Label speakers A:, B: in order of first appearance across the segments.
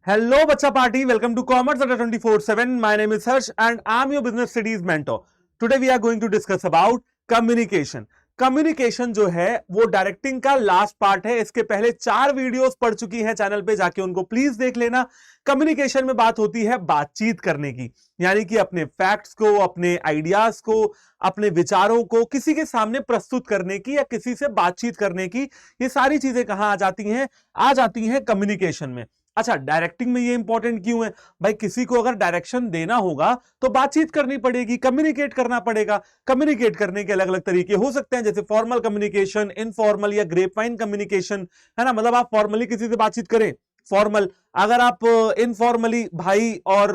A: Hello, Bacha Party. Welcome to Commerce Adda 24/7. My name is Harsh and I'm your business studies mentor. Today we are going to discuss about communication. Communication जो है वो directing का last part है. इसके पहले 4 videos पढ़ चुकी हैं चैनल पे, जाके उनको प्लीज देख लेना. कम्युनिकेशन में बात होती है बातचीत करने की, यानी कि अपने फैक्ट्स को, अपने आइडियाज को, अपने विचारों को किसी के सामने प्रस्तुत करने की या किसी से बातचीत करने की. ये सारी चीजें कहां आ जाती हैं? आ जाती हैं कम्युनिकेशन में. अच्छा, डायरेक्टिंग में ये इंपॉर्टेंट क्यों है भाई? किसी को अगर डायरेक्शन देना होगा तो बातचीत करनी पड़ेगी, कम्युनिकेट करना पड़ेगा. कम्युनिकेट करने के अलग अलग तरीके हो सकते हैं, जैसे फॉर्मल कम्युनिकेशन, इनफॉर्मल या ग्रेपवाइन कम्युनिकेशन, है ना. मतलब आप फॉर्मली किसी से बातचीत करें, फॉर्मल. अगर आप इनफॉर्मली भाई और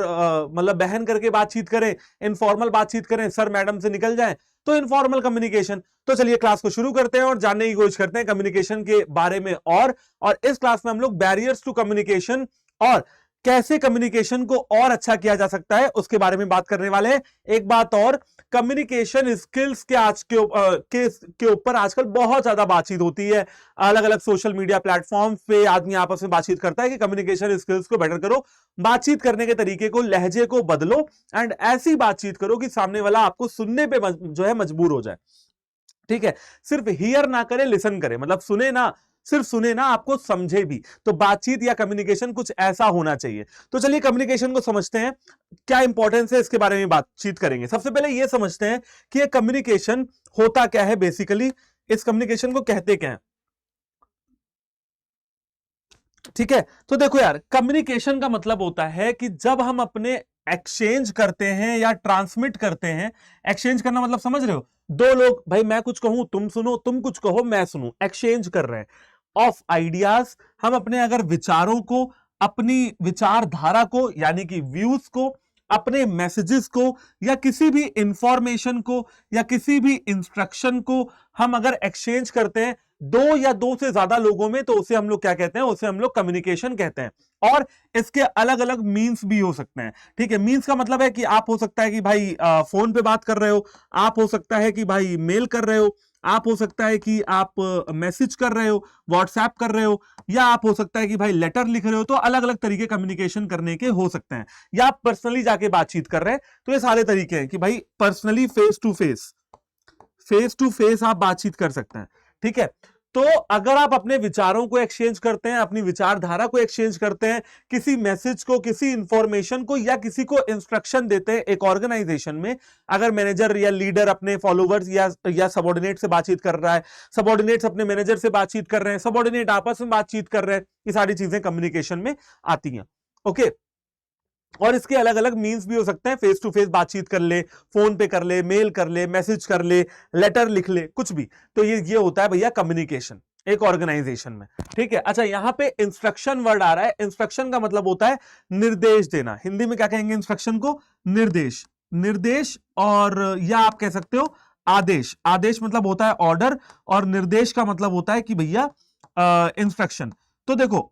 A: मतलब बहन करके बातचीत करें, इनफॉर्मल बातचीत करें, सर मैडम से निकल जाए, तो इनफॉर्मल कम्युनिकेशन. तो चलिए क्लास को शुरू करते हैं और जानने की कोशिश करते हैं कम्युनिकेशन के बारे में. और इस क्लास में हम लोग बैरियर्स टू कम्युनिकेशन और कैसे कम्युनिकेशन को और अच्छा किया जा सकता है उसके बारे में बात करने वाले हैं. एक बात और, कम्युनिकेशन स्किल्स के आज के ऊपर आजकल बहुत ज्यादा बातचीत होती है. अलग अलग सोशल मीडिया प्लेटफॉर्म पे आदमी आपस में बातचीत करता है कि कम्युनिकेशन स्किल्स को बेटर करो, बातचीत करने के तरीके को, लहजे को बदलो एंड ऐसी बातचीत करो कि सामने वाला आपको सुनने पे जो है मजबूर हो जाए. ठीक है, सिर्फ हियर ना करे, लिसन करे. मतलब सुने ना, सिर्फ सुने ना, आपको समझे भी. तो बातचीत या कम्युनिकेशन कुछ ऐसा होना चाहिए. तो चलिए कम्युनिकेशन को समझते हैं, क्या इंपॉर्टेंस है इसके बारे में बातचीत करेंगे. सबसे पहले यह समझते हैं कि ये कम्युनिकेशन होता क्या है बेसिकली, इस कम्युनिकेशन को कहते क्या है. ठीक है, तो देखो यार, कम्युनिकेशन का मतलब होता है कि जब हम अपने एक्सचेंज करते हैं या ट्रांसमिट करते हैं. एक्सचेंज करना मतलब समझ रहे हो, दो लोग, भाई मैं कुछ कहूं तुम सुनो, तुम कुछ कहो मैं सुनूं, एक्सचेंज कर रहे हैं ऑफ आइडियाज. हम अपने अगर विचारों को, अपनी विचारधारा को यानी कि व्यूज को, अपने मैसेजेस को या किसी भी इंफॉर्मेशन को या किसी भी इंस्ट्रक्शन को हम अगर एक्सचेंज करते हैं दो या दो से ज्यादा लोगों में, तो उसे हम लोग क्या कहते हैं? उसे हम लोग कम्युनिकेशन कहते हैं. और इसके अलग अलग मीन्स भी हो सकते हैं. ठीक है, मीन्स का मतलब है कि आप हो सकता है कि भाई फोन पे बात कर रहे हो, आप हो सकता है कि भाई मेल कर रहे हो, आप हो सकता है कि आप मैसेज कर रहे हो, व्हाट्सएप कर रहे हो, या आप हो सकता है कि भाई लेटर लिख रहे हो. तो अलग अलग तरीके कम्युनिकेशन करने के हो सकते हैं. या आप पर्सनली जाके बातचीत कर रहे हैं, तो ये सारे तरीके हैं कि भाई पर्सनली, फेस टू फेस आप बातचीत कर सकते हैं. ठीक है, तो अगर आप अपने विचारों को एक्सचेंज करते हैं, अपनी विचारधारा को एक्सचेंज करते हैं, किसी मैसेज को, किसी इंफॉर्मेशन को या किसी को इंस्ट्रक्शन देते हैं एक ऑर्गेनाइजेशन में, अगर मैनेजर या लीडर अपने फॉलोवर्स या सबॉर्डिनेट से बातचीत कर रहा है, सबॉर्डिनेट्स अपने मैनेजर से बातचीत कर रहे हैं, सबॉर्डिनेट आपस में बातचीत कर रहे हैं, ये सारी चीजें कम्युनिकेशन में आती हैं. ओके, और इसके अलग अलग मींस भी हो सकते हैं. फेस टू फेस बातचीत कर ले, फोन पे कर ले, मेल कर ले, मैसेज कर ले, लेटर लिख ले, कुछ भी. तो ये होता है भैया कम्युनिकेशन एक ऑर्गेनाइजेशन में. ठीक है, अच्छा यहां पे इंस्ट्रक्शन वर्ड आ रहा है. इंस्ट्रक्शन का मतलब होता है निर्देश देना. हिंदी में क्या कहेंगे इंस्ट्रक्शन को? निर्देश. निर्देश, और या आप कह सकते हो आदेश. आदेश मतलब होता है ऑर्डर, और निर्देश का मतलब होता है कि भैया इंस्ट्रक्शन. तो देखो,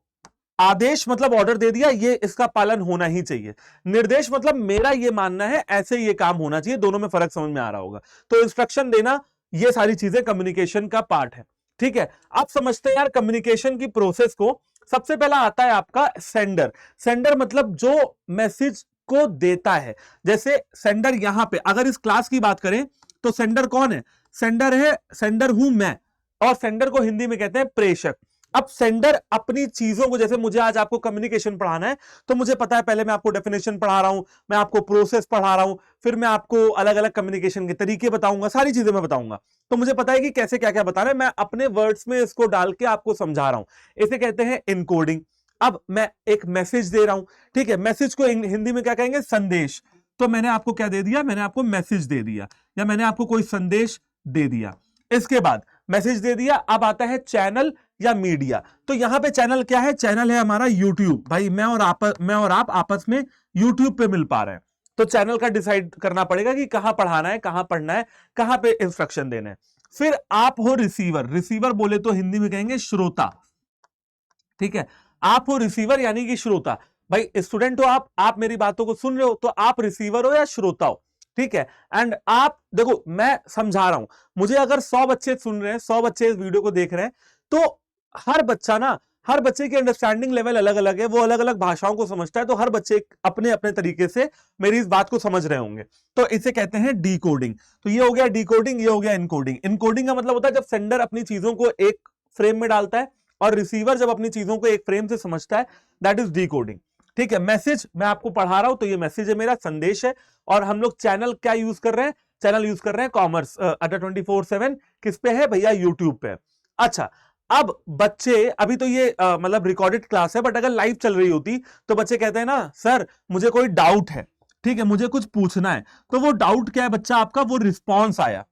A: आदेश मतलब ऑर्डर दे दिया, ये इसका पालन होना ही चाहिए. निर्देश मतलब मेरा ये मानना है, ऐसे ये काम होना चाहिए. दोनों में फर्क समझ में आ रहा होगा. तो इंस्ट्रक्शन देना, ये सारी चीजें कम्युनिकेशन का पार्ट है. ठीक है, आप समझते हैं यार कम्युनिकेशन की प्रोसेस को. सबसे पहला आता है आपका सेंडर. सेंडर मतलब जो मैसेज को देता है. जैसे सेंडर, यहां पे अगर इस क्लास की बात करें तो सेंडर कौन है? सेंडर हूं मैं, और सेंडर को हिंदी में कहते हैं प्रेषक. अब सेंडर अपनी चीजों को, जैसे मुझे आज आपको कम्युनिकेशन पढ़ाना है, तो मुझे पता है पहले मैं आपको डेफिनेशन पढ़ा रहा हूं, मैं आपको प्रोसेस पढ़ा रहा हूं, फिर मैं आपको अलग अलग कम्युनिकेशन के तरीके बताऊंगा, सारी चीजें मैं बताऊंगा. तो मुझे पता है कि कैसे क्या क्या बताना है, मैं अपने वर्ड्स में इसको डाल के आपको समझा रहा हूं. इसे कहते हैं इनकोडिंग. अब मैं एक मैसेज दे रहा हूं. ठीक है, मैसेज को हिंदी में क्या कहेंगे? संदेश. तो मैंने आपको क्या दे दिया? मैंने आपको मैसेज दे दिया, या मैंने आपको कोई संदेश दे दिया. इसके बाद मैसेज दे दिया, अब आता है चैनल या मीडिया. तो यहां पे चैनल क्या है? चैनल है हमारा यूट्यूब. भाई मैं और आप आपस में यूट्यूब पे मिल पा रहे हैं, तो चैनल का डिसाइड करना पड़ेगा कि कहां पढ़ाना है, कहां पढ़ना है, कहां पे इंस्ट्रक्शन देने हैं. फिर आप हो रिसीवर. रिसीवर बोले तो हिंदी में कहेंगे श्रोता. ठीक है, आप हो रिसीवर यानी कि श्रोता. भाई स्टूडेंट हो आप मेरी बातों को सुन रहे हो, तो आप रिसीवर हो या श्रोता हो. ठीक है, एंड आप देखो, मैं समझा रहा हूं, मुझे अगर 100 बच्चे सुन रहे हैं, 100 बच्चे इस वीडियो को देख रहे हैं, तो हर बच्चा ना हर बच्चे की अंडरस्टैंडिंग लेवल अलग अलग है, वो अलग अलग भाषाओं को समझता है, तो हर बच्चे अपने अपने तरीके से मेरी इस बात को समझ रहे होंगे। तो इसे कहते हैं डीकोडिंग। तो ये हो गया डीकोडिंग, ये हो गया इनकोडिंग। इनकोडिंग का मतलब होता है जब सेंडर अपनी चीजों को एक फ्रेम में डालता है और रिसीवर जब अपनी चीजों को एक फ्रेम से समझता है, दैट इज डीकोडिंग। ठीक है, मैसेज मैं आपको पढ़ा रहा हूं तो ये मैसेज है, मेरा संदेश है। और हम लोग चैनल क्या यूज कर रहे हैं, चैनल यूज कर रहे हैं कॉमर्स अड्डा 24/7। किस पे है भैया, यूट्यूब पे। अच्छा, अब बच्चे अभी तो ये मतलब रिकॉर्डेड क्लास है, बट अगर लाइव चल रही होती तो बच्चे कहते हैं ना सर मुझे कोई डाउट है, ठीक है, मुझे कुछ पूछना है। तो वो डाउट क्या है बच्चा आपका, वो रिस्पॉन्स आया,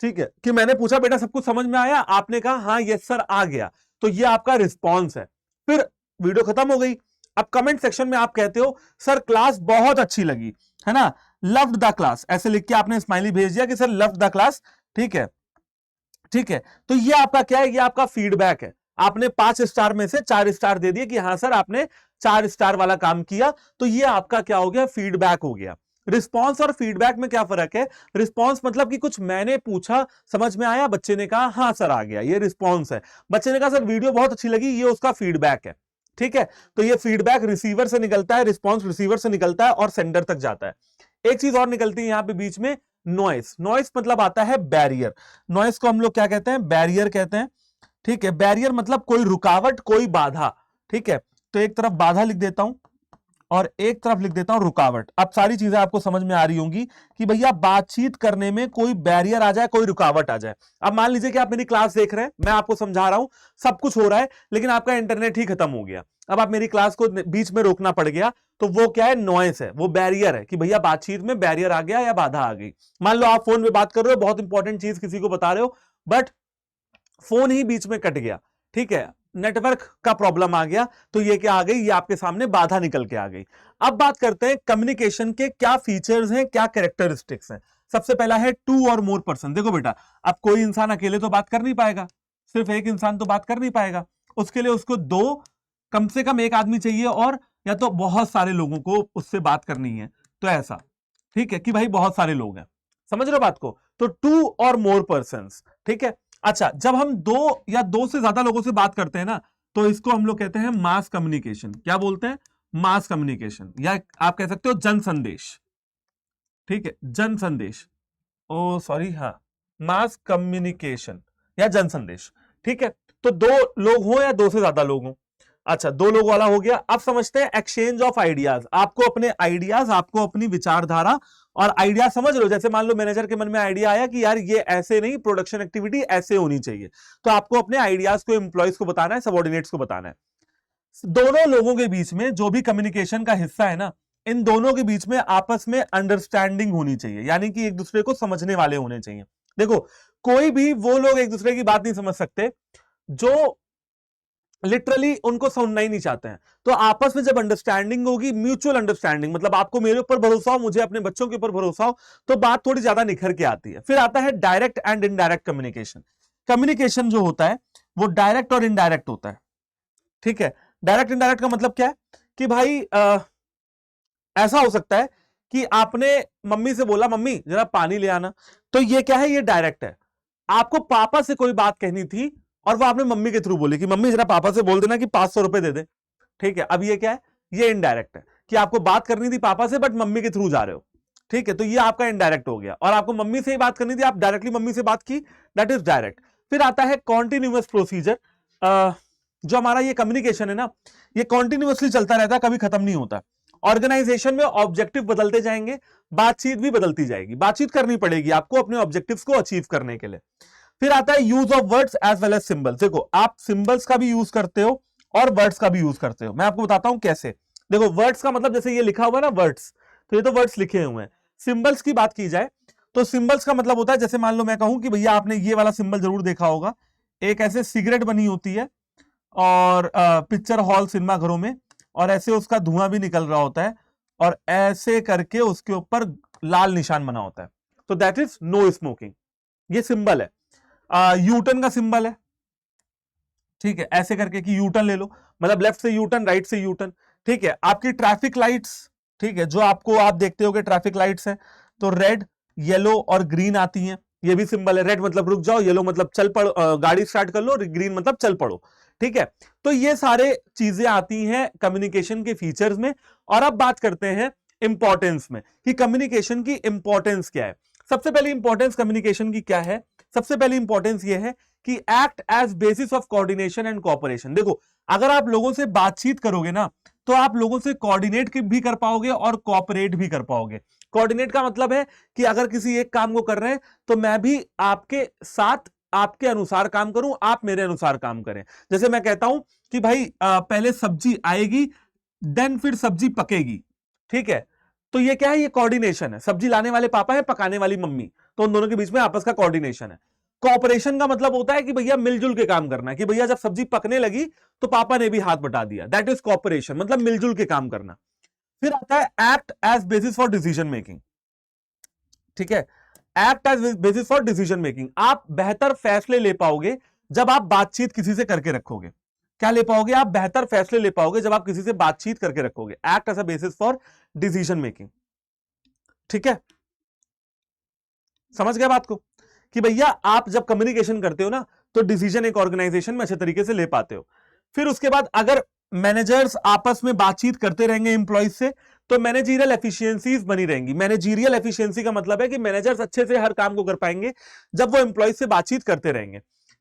A: ठीक है, कि मैंने पूछा बेटा सब कुछ समझ में आया, आपने कहा हाँ यस सर आ गया, तो ये आपका रिस्पॉन्स है। फिर वीडियो खत्म हो गई। अब कमेंट सेक्शन में आप कहते हो सर क्लास बहुत अच्छी लगी, है ना, लव्ड द क्लास, ऐसे लिख के आपने स्माइली भेज दिया कि सर लव्ड द क्लास। ठीक है, ठीक है, तो ये आपका क्या है, ये आपका फीडबैक है। आपने 5 स्टार में से 4 स्टार दे दिए कि हाँ सर आपने 4 स्टार वाला काम किया, तो ये आपका क्या हो गया, फीडबैक हो गया। रिस्पॉन्स और फीडबैक में क्या फर्क है, रिस्पॉन्स मतलब कि कुछ मैंने पूछा समझ में आया, बच्चे ने कहा हाँ सर आ गया, ये रिस्पॉन्स है। बच्चे ने कहा सर वीडियो बहुत अच्छी लगी, ये उसका फीडबैक है। ठीक है, तो ये फीडबैक रिसीवर से निकलता है, रिस्पॉन्स रिसीवर से निकलता है और सेंडर तक जाता है। एक चीज और निकलती है यहां पे बीच में, नॉइस। नॉइस मतलब आता है बैरियर। नॉइस को हम लोग क्या कहते हैं, बैरियर कहते हैं। ठीक है, बैरियर मतलब कोई रुकावट, कोई बाधा। ठीक है, तो एक तरफ बाधा लिख देता हूं और एक तरफ लिख देता हूं रुकावट। अब सारी चीजें आपको समझ में आ रही होंगी कि भैया बातचीत करने में कोई बैरियर आ जाए, कोई रुकावट आ जाए। अब मान लीजिए कि आप मेरी क्लास देख रहे हैं, मैं आपको समझा रहा हूं, सब कुछ हो रहा है, लेकिन आपका इंटरनेट ही खत्म हो गया। अब आप मेरी क्लास को बीच में रोकना पड़ गया, तो वो क्या है, नॉइस है, वो बैरियर है कि भैया बातचीत में बैरियर आ गया या बाधा आ गई। मान लो आप फोन पे बात कर रहे हो, बहुत इंपॉर्टेंट चीज किसी को बता रहे हो, बट फोन ही बीच में कट गया, ठीक है, नेटवर्क का प्रॉब्लम आ गया, तो ये क्या आ गई, ये आपके सामने बाधा निकल के आ गई। अब बात करते हैं कम्युनिकेशन के क्या फीचर्स हैं, क्या कैरेक्टरिस्टिक्स हैं। सबसे पहला है 2 और मोर पर्सन। देखो बेटा, अब कोई इंसान अकेले तो बात कर नहीं पाएगा, सिर्फ एक इंसान तो बात कर नहीं पाएगा, उसके लिए उसको कम से कम एक आदमी चाहिए, और या तो बहुत सारे लोगों को उससे बात करनी है, तो ऐसा, ठीक है, कि भाई बहुत सारे लोग हैं, समझ रहे हो बात को, तो 2 और मोर पर्सन। ठीक है, अच्छा, जब हम 2 या 2 से ज्यादा लोगों से बात करते हैं ना, तो इसको हम लोग कहते हैं मास कम्युनिकेशन। क्या बोलते हैं, मास कम्युनिकेशन, या आप कह सकते हो जन संदेश। ठीक है, जन संदेश, ओ सॉरी, हाँ, मास कम्युनिकेशन या जन संदेश। ठीक है, तो 2 लोग हो या 2 से ज्यादा लोग हो। अच्छा, 2 लोग वाला हो गया। अब समझते हैं एक्सचेंज ऑफ आइडियाज। आपको अपने आइडियाज, आपको अपनी विचारधारा और आइडिया समझ लो। जैसे मान लो मैनेजर के मन में आइडिया आया कि यार ये ऐसे नहीं, प्रोडक्शन एक्टिविटी ऐसे होनी चाहिए, तो आपको अपने आइडियाज को एम्प्लॉयज को बताना है, सबऑर्डिनेट्स को बताना है। दोनों लोगों के बीच में जो भी कम्युनिकेशन का हिस्सा है ना, इन दोनों के बीच में आपस में अंडरस्टैंडिंग होनी चाहिए, यानी कि एक दूसरे को समझने वाले होने चाहिए। देखो, कोई भी वो लोग एक दूसरे की बात नहीं समझ सकते जो लिटरली उनको सुनना ही नहीं चाहते हैं। तो आपस में जब अंडरस्टैंडिंग होगी, म्यूचुअल अंडरस्टैंडिंग, मतलब आपको मेरे ऊपर भरोसा हो, मुझे अपने बच्चों के ऊपर भरोसा हो, तो बात थोड़ी ज्यादा निखर के आती है। फिर आता है direct and indirect communication. Communication जो होता है वो डायरेक्ट और इनडायरेक्ट होता है। ठीक है, डायरेक्ट इनडायरेक्ट का मतलब क्या है कि भाई ऐसा हो सकता है कि आपने मम्मी से बोला मम्मी जरा पानी ले आना, तो ये क्या है, ये डायरेक्ट है। आपको पापा से कोई बात कहनी थी और वो आपने मम्मी के थ्रू बोली कि मम्मी जरा पापा से बोल देना कि 500 रुपए दे दे। ठीक है, अब ये क्या है, ये इनडायरेक्ट है कि आपको बात करनी थी पापा से बट मम्मी के थ्रू जा रहे हो। ठीक है, तो ये आपका इनडायरेक्ट हो गया। और आपको मम्मी से ही बात करनी थी, आप डायरेक्टली मम्मी से बात की, दैट इज डायरेक्ट। फिर आता है कॉन्टिन्यूअस प्रोसीजर। जो हमारा ये कम्युनिकेशन है ना, ये कॉन्टिन्यूअसली चलता रहता है, कभी खत्म नहीं होता। ऑर्गेनाइजेशन में ऑब्जेक्टिव बदलते जाएंगे, बातचीत भी बदलती जाएगी, बातचीत करनी पड़ेगी आपको अपने ऑब्जेक्टिव्स को अचीव करने के लिए। फिर आता है use of words as well as symbols. देखो, आप सिंबल्स का भी यूज करते हो और वर्ड्स का भी यूज करते हो। मैं आपको बताता हूं कैसे। देखो, वर्ड्स का मतलब जैसे ये लिखा हुआ है ना वर्ड्स, तो ये तो वर्ड्स लिखे हुए हैं। सिंबल्स की बात की जाए तो सिंबल्स का मतलब होता है, जैसे मान लो मैं कहूं कि भैया आपने ये वाला सिंबल जरूर देखा होगा, एक ऐसे सिगरेट बनी होती है और पिक्चर हॉल सिनेमा घरों में, और ऐसे उसका धुआं भी निकल रहा होता है, और ऐसे करके उसके ऊपर लाल निशान बना होता है, तो दैट इज नो स्मोकिंग। ये सिंबल है। यूटर्न का सिंबल है, ठीक है, ऐसे करके कि यूटर्न ले लो, मतलब लेफ्ट से यूटर्न, राइट से यूटर्न। ठीक है, आपकी ट्रैफिक लाइट्स, ठीक है, जो आपको आप देखते हो कि ट्रैफिक लाइट्स है, तो रेड, येलो और ग्रीन आती हैं, ये भी सिंबल है। रेड मतलब रुक जाओ, येलो मतलब चल पड़ो, गाड़ी स्टार्ट कर लो, ग्रीन मतलब चल पड़ो। ठीक है, तो ये सारे चीजें आती हैं कम्युनिकेशन के फीचर्स में। और अब बात करते हैं इंपॉर्टेंस में कि कम्युनिकेशन की इंपॉर्टेंस क्या है। सबसे पहली इंपॉर्टेंस कम्युनिकेशन की क्या है? सबसे पहली इंपॉर्टेंस ये है कि act as basis of coordination and cooperation. देखो, अगर आप लोगों से बातचीत करोगे ना, तो आप लोगों से कोऑर्डिनेट भी कर पाओगे और कोऑपरेट भी कर पाओगे। कोऑर्डिनेट का मतलब है कि अगर किसी एक काम को कर रहे हैं तो मैं भी आपके साथ आपके अनुसार काम करूं, आप मेरे अनुसार काम करें। जैसे मैं कहता हूं कि भाई पहले सब्जी आएगी, देन फिर सब्जी पकेगी, ठीक है, तो ये क्या है? ये कोऑर्डिनेशन है। सब्जी लाने वाले पापा है, पकाने वाली मम्मी, तो उन दोनों के बीच में आपस का कोऑर्डिनेशन है। कोऑपरेशन का मतलब होता है कि भैया मिलजुल के काम करना है, कि भैया जब सब्जी पकने लगी तो पापा ने भी हाथ बटा दिया, दैट इज कोऑपरेशन, मतलब मिलजुल के काम करना। फिर आता है act as basis for decision making, ठीक है, act as basis for decision making. आप बेहतर फैसले ले पाओगे जब आप बातचीत किसी से करके रखोगे। क्या ले पाओगे? आप बेहतर फैसले ले पाओगे जब आप किसी से बातचीत करके रखोगे। Act as a basis for decision making, ठीक है, समझ गए बात को? कि भैया आप जब कम्युनिकेशन करते हो ना, तो डिसीजन एक ऑर्गेनाइजेशन में अच्छे तरीके से ले पाते हो। फिर उसके बाद अगर मैनेजर्स आपस में बातचीत करते रहेंगे एम्प्लॉइज से, तो मैनेजरियल एफिशिएंसीज बनी रहेंगी। मैनेजरियल एफिशिएंसी का मतलब है कि मैनेजर्स अच्छे से हर काम को कर पाएंगे जब वो एम्प्लॉइज से बातचीत करते रहेंगे।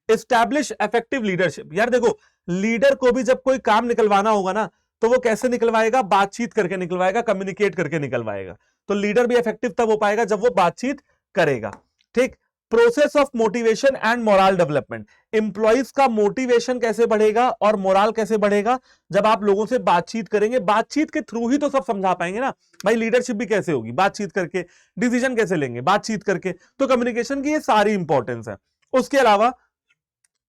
A: Establish effective leadership. यार देखो, लीडर को भी जब कोई काम निकलवाना होगा ना, तो वो कैसे निकलवाएगा? बातचीत करके निकलवाएगा, कम्युनिकेट करके निकलवाएगा। तो लीडर भी इफेक्टिव तब हो पाएगा जब वो बातचीत करेगा, ठीक। Process of motivation and moral development. Employees का मोटिवेशन कैसे बढ़ेगा और मोरल कैसे बढ़ेगा? जब आप लोगों से बातचीत करेंगे। बातचीत के थ्रू ही तो सब समझा पाएंगे ना भाई। लीडरशिप भी कैसे होगी? बातचीत करके। डिसीजन कैसे लेंगे? बातचीत करके। तो कम्युनिकेशन की ये सारी इंपॉर्टेंस है। उसके अलावा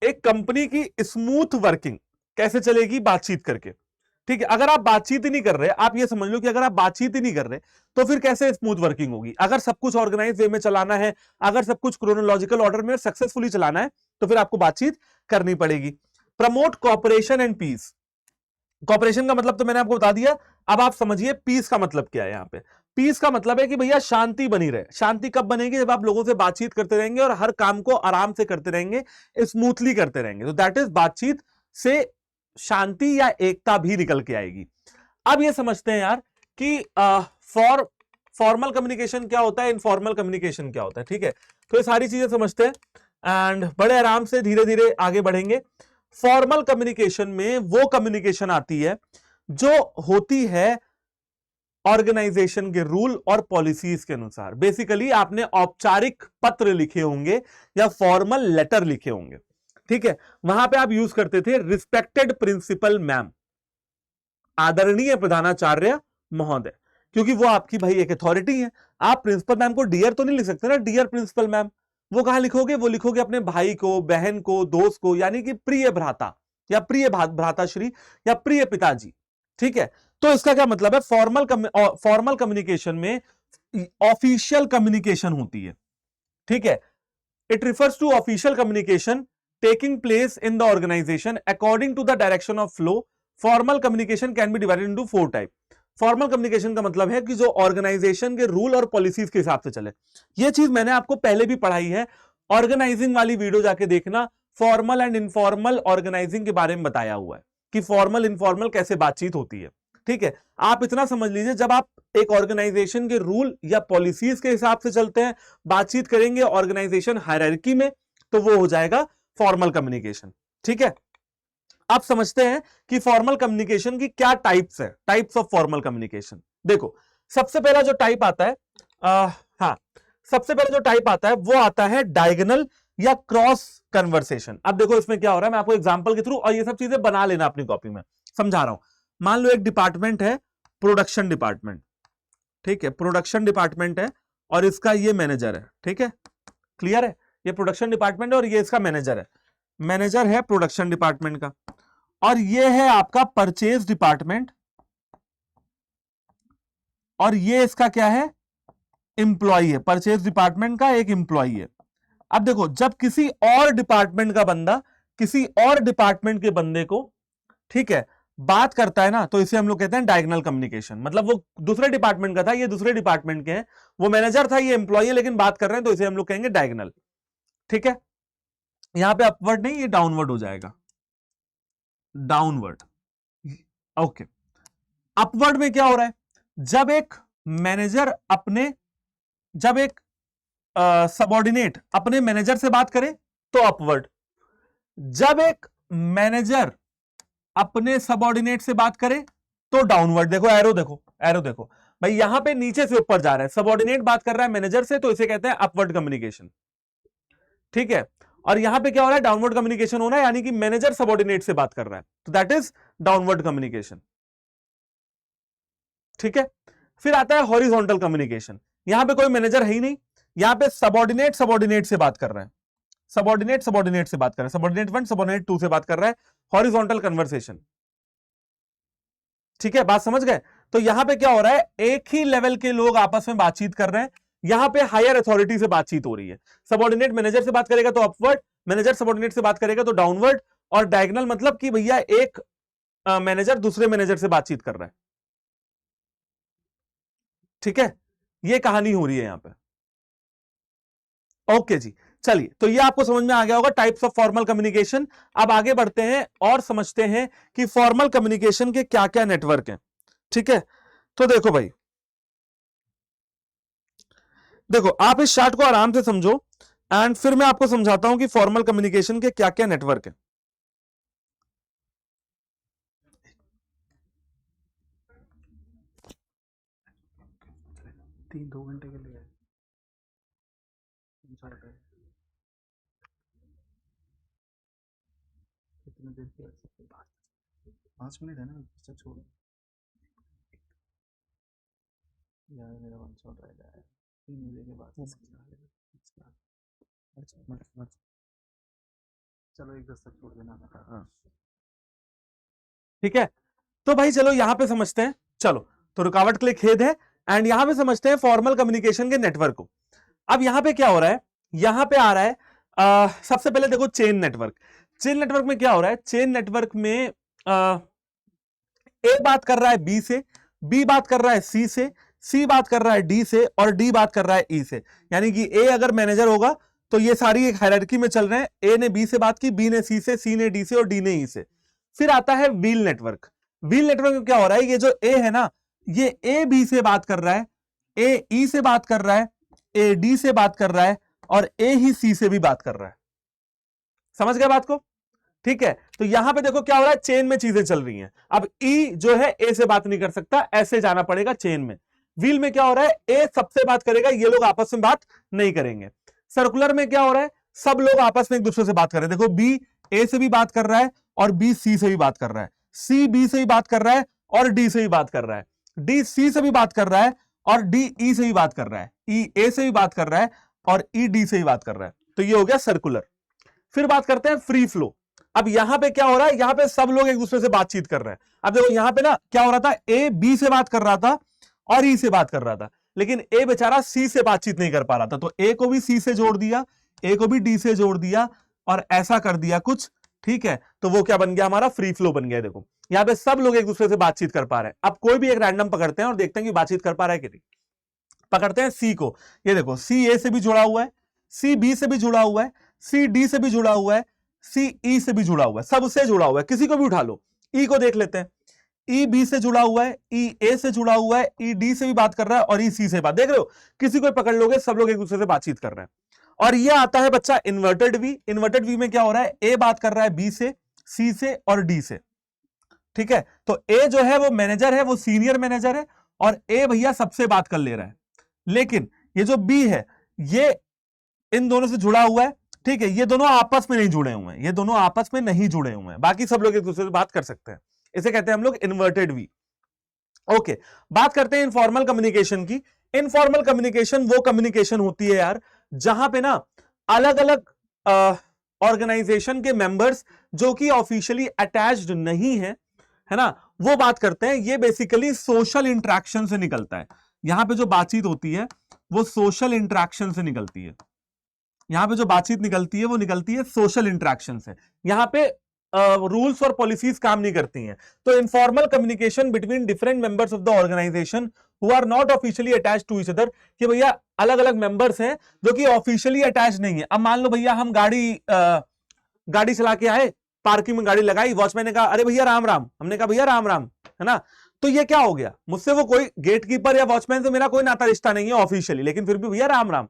A: एक कंपनी की स्मूथ वर्किंग कैसे चलेगी? बातचीत करके, ठीक है। अगर आप बातचीत ही नहीं कर रहे, आप ये समझ लो कि अगर आप बातचीत ही नहीं कर रहे, तो फिर कैसे स्मूथ वर्किंग होगी? अगर सब कुछ ऑर्गेनाइज वे में चलाना है, अगर सब कुछ क्रोनोलॉजिकल ऑर्डर में सक्सेसफुली चलाना है, तो फिर आपको बातचीत करनी पड़ेगी। Promote cooperation and peace. Cooperation का मतलब तो मैंने आपको बता दिया। अब आप समझिए पीस का मतलब क्या है। यहां पे पीस का मतलब है कि भैया शांति बनी रहे। शांति कब बनेगी? जब आप लोगों से बातचीत करते रहेंगे और हर काम को आराम से करते रहेंगे, स्मूथली करते रहेंगे, तो दैट इज बातचीत से शांति या एकता भी निकल के आएगी। अब ये समझते हैं यार कि फॉर्मल कम्युनिकेशन क्या होता है, इनफॉर्मल कम्युनिकेशन क्या होता है, ठीक है। तो ये सारी चीजें समझते हैं एंड बड़े आराम से धीरे धीरे आगे बढ़ेंगे। फॉर्मल कम्युनिकेशन में वो कम्युनिकेशन आती है जो होती है ऑर्गेनाइजेशन के रूल और पॉलिसीज के अनुसार। बेसिकली आपने औपचारिक पत्र लिखे होंगे या फॉर्मल लेटर लिखे होंगे, ठीक है। वहां पे आप यूज करते थे रिस्पेक्टेड प्रिंसिपल मैम, आदरणीय प्रधानाचार्य महोदय, क्योंकि वो आपकी भाई एक अथॉरिटी है। आप प्रिंसिपल मैम को डियर तो नहीं लिख सकते ना, डियर प्रिंसिपल मैम। वो कहां लिखोगे? वो लिखोगे अपने भाई को, बहन को, दोस्त को, यानी कि प्रिय भ्राता या प्रिय भ्राताश्री या प्रिय पिताजी, ठीक है। तो इसका क्या मतलब है? फॉर्मल कम्युनिकेशन में ऑफिशियल कम्युनिकेशन होती है, ठीक है। It refers to official communication taking place in the organization according to the direction of flow. Formal communication can be divided into 4 type. Formal communication का मतलब है कि जो ऑर्गेनाइजेशन के रूल और पॉलिसीज के हिसाब से चले। यह चीज मैंने आपको पहले भी पढ़ाई है, ऑर्गेनाइजिंग वाली वीडियो जाके देखना। फॉर्मल एंड इनफॉर्मल ऑर्गेनाइजिंग के बारे में बताया हुआ है कि फॉर्मल इनफॉर्मल कैसे बातचीत होती है, ठीक है। आप इतना समझ लीजिए, जब आप एक ऑर्गेनाइजेशन के रूल या पॉलिसीज के हिसाब से चलते हैं, बातचीत करेंगे ऑर्गेनाइजेशन हायरार्की में, तो वो हो जाएगा फॉर्मल कम्युनिकेशन, ठीक है। आप समझते हैं कि फॉर्मल कम्युनिकेशन की क्या टाइप्स है, टाइप्स ऑफ फॉर्मल कम्युनिकेशन। देखो, सबसे पहला जो टाइप आता है सबसे पहला जो टाइप आता है वो आता है डायगोनल या क्रॉस कन्वर्सेशन। अब देखो इसमें क्या हो रहा है, मैं आपको एग्जांपल के थ्रू, और ये सब चीजें बना लेना अपनी कॉपी में, समझा रहा हूं। मान लो एक डिपार्टमेंट है, प्रोडक्शन डिपार्टमेंट, ठीक है। प्रोडक्शन डिपार्टमेंट है और इसका ये मैनेजर है, ठीक है, क्लियर है। ये प्रोडक्शन डिपार्टमेंट है और ये इसका मैनेजर है। मैनेजर है प्रोडक्शन डिपार्टमेंट का, और ये है आपका परचेज डिपार्टमेंट, और ये इसका क्या है? एम्प्लॉय है। परचेज डिपार्टमेंट का एक एम्प्लॉय है। अब देखो, जब किसी और डिपार्टमेंट का बंदा किसी और डिपार्टमेंट के बंदे को, ठीक है, बात करता है ना, तो इसे हम लोग कहते हैं डायगोनल कम्युनिकेशन। मतलब वो दूसरे डिपार्टमेंट का था, ये दूसरे डिपार्टमेंट के हैं, वो मैनेजर था, ये एम्प्लॉय है, लेकिन बात कर रहे हैं, तो इसे हम लोग कहेंगे डायगोनल, ठीक है। यहां पे अपवर्ड नहीं, ये डाउनवर्ड हो जाएगा, डाउनवर्ड। ओके, अपवर्ड में क्या हो रहा है? जब एक मैनेजर जब एक सबऑर्डिनेट अपने मैनेजर से बात करे तो अपवर्ड, जब एक मैनेजर अपने सबऑर्डिनेट से बात करे तो डाउनवर्ड। देखो एरो, देखो भाई, यहां पे नीचे से ऊपर जा रहा है, सबऑर्डिनेट बात कर रहा है मैनेजर से, तो इसे कहते हैं अपवर्ड कम्युनिकेशन। ठीक है, और यहां पे क्या हो रहा है? डाउनवर्ड कम्युनिकेशन हो रहा है, यानी कि मैनेजर सबऑर्डिनेट से बात कर रहा है, तो दैट इज डाउनवर्ड कम्युनिकेशन। ठीक है, फिर आता है हॉरिजॉन्टल कम्युनिकेशन। यहां पे कोई मैनेजर है ही नहीं, यहां पे सबऑर्डिनेट से बात कर रहा है, सबऑर्डिनेट से बात कर रहा है, सबऑर्डिनेट 1 सबऑर्डिनेट 2 से बात कर रहा है, हॉरिजॉन्टल कन्वर्सेशन। ठीक है, बात समझ गए? तो यहां पे क्या हो रहा है? एक ही लेवल के लोग आपस में बातचीत कर रहे हैं, यहां पे हायर अथॉरिटी से बातचीत हो रही है। सबऑर्डिनेट मैनेजर से बात करेगा तो अपवर्ड, मैनेजर सबऑर्डिनेट से बात करेगा तो डाउनवर्ड, और डायगोनल मतलब कि भैया एक मैनेजर दूसरे मैनेजर से बातचीत कर रहा है। ठीक है, ये कहानी हो रही है यहां पे। ओके जी, चलिए, तो ये आपको समझ में आ गया होगा टाइप्स ऑफ फॉर्मल कम्युनिकेशन। अब आगे बढ़ते हैं और समझते हैं कि फॉर्मल कम्युनिकेशन के क्या क्या नेटवर्क हैं। ठीक है, तो देखो भाई, देखो आप इस चार्ट को आराम से समझो एंड फिर मैं आपको समझाता हूं कि फॉर्मल कम्युनिकेशन के क्या क्या नेटवर्क हैं। 2 घंटे के लिए कितने देर की 5 मिनट है ना, छोड़ो यार, मेरा वन शॉट रह गया है, 3 बजे के बाद चलो 1:10 तक छोड़ देना। हाँ ठीक है, तो भाई चलो यहां पे समझते हैं। चलो, तो रुकावट के लिए खेद है, एंड यहां पे समझते हैं फॉर्मल कम्युनिकेशन के नेटवर्क को। अब यहां पे क्या हो रहा है? यहां पे आ रहा है सबसे पहले देखो चेन नेटवर्क। चेन नेटवर्क में क्या हो रहा है? चेन नेटवर्क में ए बात कर रहा है बी से, बी बात कर रहा है सी से, सी बात कर रहा है डी से, और डी बात कर रहा है ई से। यानी कि ए अगर मैनेजर होगा तो ये सारी एक हायरार्की में चल रहे हैं, ए ने बी से बात की, बी ने सी ने डी से, और डी ने ई से। फिर आता है व्हील नेटवर्क। व्हील नेटवर्क में क्या हो रहा है? ये जो ए है ना, ये ए बी से बात कर रहा है, ए ई से बात कर रहा है, ए डी से बात कर रहा है, और ए ही सी से भी बात कर रहा है। समझ गए बात को? ठीक है, तो यहां पे देखो क्या हो रहा है? चेन में चीजें चल रही हैं। अब ई जो है ए से बात नहीं कर सकता, ऐसे जाना पड़ेगा चेन में। व्हील में क्या हो रहा है? ए सबसे बात करेगा, ये लोग आपस में बात नहीं करेंगे। सर्कुलर में क्या हो रहा है? सब लोग आपस में एक दूसरे से बात कर रहे हैं। देखो, बी ए से भी बात कर रहा है, और बी सी से भी बात कर रहा है, सी बी से भी बात कर रहा है, और डी से भी बात कर रहा है, डी सी से भी बात कर रहा है, और डी ई से भी बात कर रहा है, ई ए से भी बात कर रहा है, और ई डी से भी बात कर रहा है। तो ये हो गया सर्कुलर। फिर बात करते हैं फ्री फ्लो। अब यहां पे क्या हो रहा है? यहां पे सब लोग एक दूसरे से बातचीत कर रहे हैं। अब देखो यहां पे ना क्या हो रहा था? ए बी से बात कर रहा था और ई से बात कर रहा था, लेकिन ए बेचारा सी से बातचीत नहीं कर पा रहा था, तो ए को भी सी से जोड़ दिया, ए को भी डी से जोड़ दिया, और ऐसा कर दिया कुछ। ठीक है, तो वो क्या बन गया? हमारा फ्री फ्लो बन गया। देखो यहां पे सब लोग एक दूसरे से बातचीत कर पा रहे हैं। अब कोई भी एक रैंडम पकड़ते हैं और देखते हैं कि बातचीत कर पा रहा है कि नहीं। पकड़ते हैं सी को, ये देखो सी ए से भी जुड़ा हुआ है, सी बी से भी जुड़ा हुआ है, सी डी से भी जुड़ा हुआ है, सी ई से भी जुड़ा हुआ है, सबसे जुड़ा हुआ है, किसी को भी उठा लो। ई को देख लेते हैं, ई बी से जुड़ा हुआ है, ई ए से जुड़ा हुआ है, ई डी से भी बात कर रहा है, और ई सी से बात, देख रहे हो, किसी को पकड़ लोगे, सब लोग एक दूसरे से बातचीत कर रहे हैं। और ये आता है बच्चा इन्वर्टेड वी। इन्वर्टेड वी में क्या हो रहा है? ए बात कर रहा है बी से, सी से, और डी से। ठीक है, तो ए जो है वो मैनेजर है, वो सीनियर मैनेजर है, और ए भैया सबसे बात कर ले रहा है। लेकिन ये जो बी है, ये इन दोनों से जुड़ा हुआ है। ठीक है, ये दोनों आपस में नहीं जुड़े हुए हैं, ये दोनों आपस में नहीं जुड़े हुए हैं, बाकी सब लोग एक दूसरे से बात कर सकते हैं। इसे कहते हैं हम लोग इन्वर्टेड वी। ओके, बात करते हैं इनफॉर्मल कम्युनिकेशन की। इनफॉर्मल कम्युनिकेशन वो कम्युनिकेशन होती है यार, जहां पे ना अलग अलग ऑर्गेनाइजेशन के मेंबर्स जो कि ऑफिशियली अटैच्ड नहीं है ना, वो बात करते हैं। ये बेसिकली सोशल इंटरेक्शन से निकलता है। यहां पे जो बातचीत होती है वो सोशल इंटरेक्शन से निकलती है। यहां पे जो बातचीत निकलती है वो निकलती है सोशल इंटरेक्शन से। यहां पे रूल्स और पॉलिसीज काम नहीं करती हैं। तो informal communication between different members of the organisation who are not officially attached to each other, कि भैया अलग अलग मेंबर्स हैं जो कि ऑफिशियली अटैच नहीं है। अब मान लो भैया हम गाड़ी चला के आए, पार्किंग में गाड़ी लगाई, वॉचमैन ने कहा अरे भैया राम राम, हमने कहा भैया राम राम, है ना। तो ये क्या हो गया, मुझसे वो कोई गेट कीपर या वॉचमैन से मेरा कोई नाता रिश्ता नहीं है ऑफिशियली, लेकिन फिर भी भैया राम राम,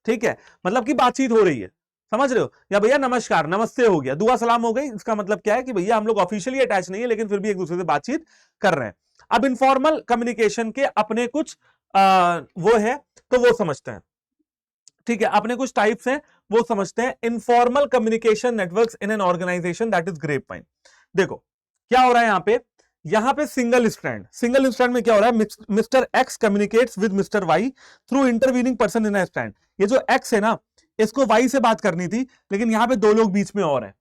A: ठीक है, मतलब कि बातचीत हो रही है, समझ रहे हो। या भैया नमस्कार, नमस्ते हो गया, दुआ सलाम हो गई, इसका मतलब क्या है कि भैया हम लोग ऑफिशियली अटैच नहीं है, लेकिन फिर भी एक दूसरे से बातचीत कर रहे हैं। अब इनफॉर्मल कम्युनिकेशन के अपने कुछ वो है, तो वो समझते हैं, ठीक है, अपने कुछ टाइप्स हैं वो समझते हैं। Informal communication networks in an organisation that is grapevine. देखो क्या हो रहा है यहां पे सिंगल स्ट्रैंड में क्या हो रहा है, mister X communicates with mister Y through intervening person in a strand. ये जो एक्स है ना, इसको वाई से बात करनी थी, लेकिन यहां पे दो लोग बीच में और हैं,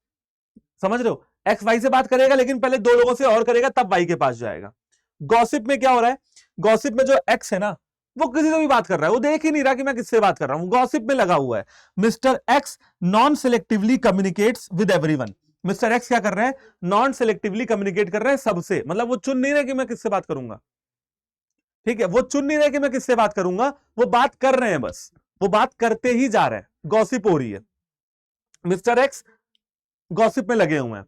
A: समझ रहे हो। एक्स वाई से बात करेगा, लेकिन पहले दो लोगों से और करेगा, तब वाई के पास जाएगा। गॉसिप में क्या हो रहा है, गॉसिप में जो एक्स है ना, वो किसी से भी बात कर रहा है, वो देख ही नहीं रहा कि मैं किससे बात कर रहा हूं, गॉसिप में लगा हुआ है। Mister x non selectively communicates with everyone. Mister x क्या कर रहे हैं, नॉन सेलेक्टिवली कम्युनिकेट कर रहे हैं सबसे, मतलब वो चुन नहीं रहे कि मैं किससे बात करूंगा, ठीक है, वो चुन नहीं रहे कि मैं किससे बात करूंगा, वो बात कर रहे हैं, बस वो बात करते ही जा रहे हैं, गॉसिप हो रही है। मिस्टर एक्स गॉसिप में लगे हुए हैं।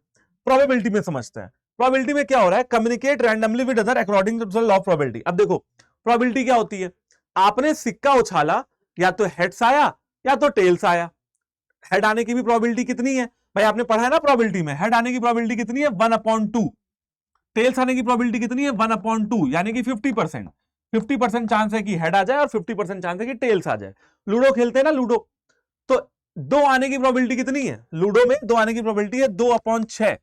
A: प्रोबेबिलिटी में समझते हैं, प्रोबेबिलिटी में क्या हो रहा है, communicate randomly with other according to the law of probability. अब देखो प्रोबेबिलिटी क्या होती है, आपने सिक्का उछाला, या तो हेड्स आया या तो टेल्स आया। हेड आने की भी प्रोबेबिलिटी कितनी है भाई, आपने पढ़ा है ना प्रोबेबिलिटी में, हेड आने की प्रोबेबिलिटी कितनी है 1/2, टेल्स आने की प्रोबेबिलिटी कितनी है 1/2, यानी कि 50%। 50% चांस है कि हेड आ जाए और 50% चांस है कि टेल्स आ जाए। लूडो खेलते हैं ना, लूडो, तो दो आने की प्रोबेबिलिटी कितनी है, लूडो में दो आने की प्रोबेबिलिटी है 2/6।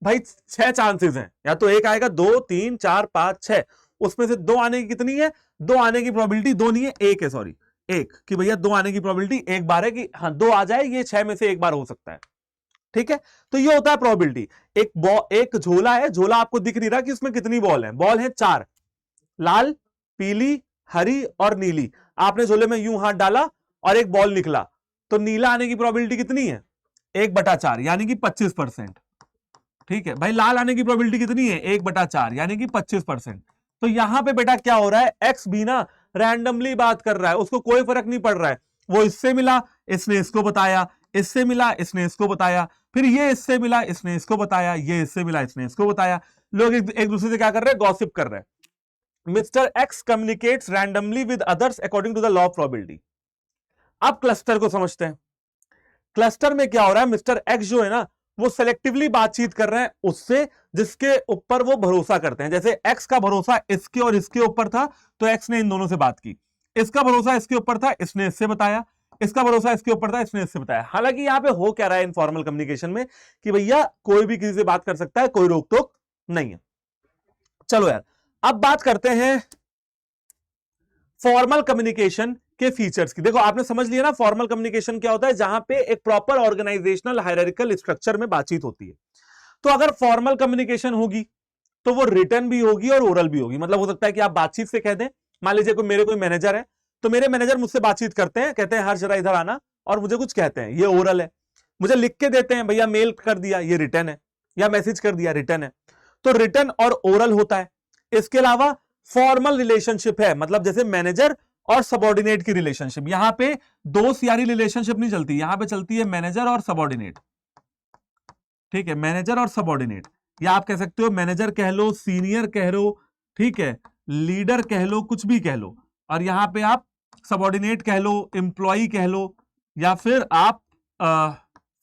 A: भाई 6 चांसेस हैं, या तो एक आएगा, 2 3 4 5 6, उसमें से दो आने की कितनी है, दो आने की प्रोबेबिलिटी दो नहीं है, एक है, सॉरी एक, कि भैया दो आने की प्रोबेबिलिटी एक बार है कि हाँ दो आ जाए, ये 6 में से एक बार हो सकता है, ठीक है। तो ये होता है प्रोबेबिलिटी। एक झोला है, झोला आपको दिख नहीं रहा कि उसमें कितनी बॉल है, बॉल है 4, लाल पीली हरी और नीली। आपने झोले में यूं हाथ डाला और एक बॉल निकला, तो नीला आने की प्रोबेबिलिटी कितनी है 1/4, यानी कि 25%, ठीक है भाई। लाल आने की प्रोबेबिलिटी कितनी है 1/4, यानी कि 25%। तो यहां पे बेटा क्या हो रहा है, एक्स भी ना रैंडमली बात कर रहा है, उसको कोई फर्क नहीं पड़ रहा है, वो इससे मिला इसने इसको बताया, इससे मिला इसने इसको बताया, फिर ये इससे मिला इसने इसको बताया, ये इससे मिला इसने इसको बताया। लोग एक दूसरे से क्या कर रहे हैं, गॉसिप कर रहे हैं। Mister X communicates randomly with others according to the law of probability. अब क्लस्टर को समझते हैं। क्लस्टर में क्या हो रहा है, मिस्टर एक्स जो है ना, वो सेलेक्टिवली बातचीत कर रहे हैं उससे जिसके ऊपर वो भरोसा करते हैं। जैसे एक्स का भरोसा इसके और इसके ऊपर था, तो एक्स ने इन दोनों से बात की। इसका भरोसा इसके ऊपर था, इसने इससे बताया। इसका भरोसा इसके ऊपर था, इसने इससे बताया। हालांकि यहां पे हो क्या रहा है इनफॉर्मल कम्युनिकेशन में, कि भैया कोई भी किसी से बात कर सकता है, कोई रोक टोक नहीं है। चलो यार, अब बात करते हैं फॉर्मल कम्युनिकेशन के फीचर्स की। देखो आपने समझ लिया ना, फॉर्मल कम्युनिकेशन क्या होता है, जहां पे एक प्रॉपर ऑर्गेनाइजेशनल हायरार्किकल स्ट्रक्चर में बातचीत होती है। तो अगर फॉर्मल कम्युनिकेशन होगी तो वो रिटर्न भी होगी और ओरल भी होगी। मतलब हो सकता है कि आप बातचीत से कह दें, मान लीजिए कोई मैनेजर है, तो मेरे मैनेजर मुझसे बातचीत करते हैं, कहते हैं हर जरा इधर आना, और मुझे कुछ कहते हैं, ये ओरल है। मुझे लिख के देते हैं, भैया मेल कर दिया, ये रिटर्न है, या मैसेज कर दिया, रिटर्न है। तो रिटर्न और ओरल होता है। इसके अलावा फॉर्मल रिलेशनशिप है, मतलब जैसे मैनेजर और सबॉर्डिनेट की रिलेशनशिप। यहां पे दोस्त यारी रिलेशनशिप नहीं चलती, यहां पे चलती है मैनेजर और सबॉर्डिनेट, ठीक है, मैनेजर और सबॉर्डिनेट। या आप कह सकते हो मैनेजर कह लो, सीनियर कह लो, ठीक है, लीडर कह लो, कुछ भी कह लो। और यहां पे आप सबॉर्डिनेट कह लो, एम्प्लॉई कह लो, या फिर आप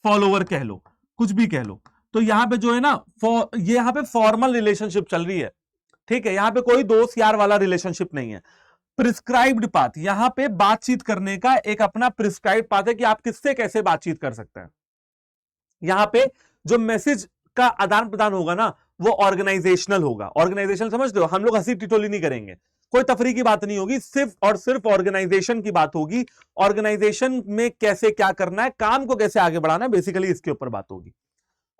A: फॉलोवर कह लो, कुछ भी कह लो। तो यहां पे जो है ना, ये यहां पे फॉर्मल रिलेशनशिप चल रही है, ठीक है, यहां पे कोई दोस्त यार वाला रिलेशनशिप नहीं है। प्रिस्क्राइब्ड पाथ, यहां पे बातचीत करने का एक अपना प्रिस्क्राइब्ड पाथ है कि आप किससे कैसे बातचीत कर सकते हैं। यहां पे जो मैसेज का आदान प्रदान होगा ना, वो ऑर्गेनाइजेशनल होगा। ऑर्गेनाइजेशन समझते हो, हम लोग हंसी टिटोली नहीं करेंगे, कोई तफरी की बात नहीं होगी, सिर्फ और सिर्फ ऑर्गेनाइजेशन की बात होगी। ऑर्गेनाइजेशन में कैसे क्या करना है, काम को कैसे आगे बढ़ाना है, बेसिकली इसके ऊपर बात होगी।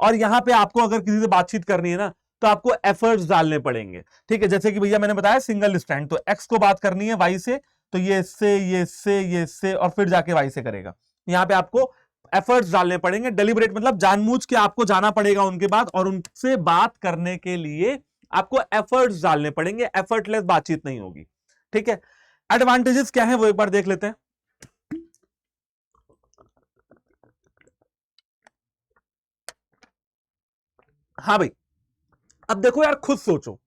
A: और यहां पे आपको अगर किसी से बातचीत करनी है ना, तो आपको एफर्ट्स डालने पड़ेंगे, ठीक है। जैसे कि भैया मैंने बताया सिंगल स्टैंड, तो एक्स को बात करनी है वाई से, तो ये इससे ये इससे ये इससे और फिर जाके वाई से करेगा। यहां पे आपको एफर्ट्स डालने पड़ेंगे, डेलिबरेट मतलब जानबूझ के आपको जाना पड़ेगा उनके बाद, और उनसे बात करने के लिए आपको एफर्ट्स डालने पड़ेंगे, एफर्टलेस बातचीत नहीं होगी, ठीक है। एडवांटेजेस क्या है वो एक बार देख लेते हैं। हाँ भाई, अब देखो यार, खुद सोचो,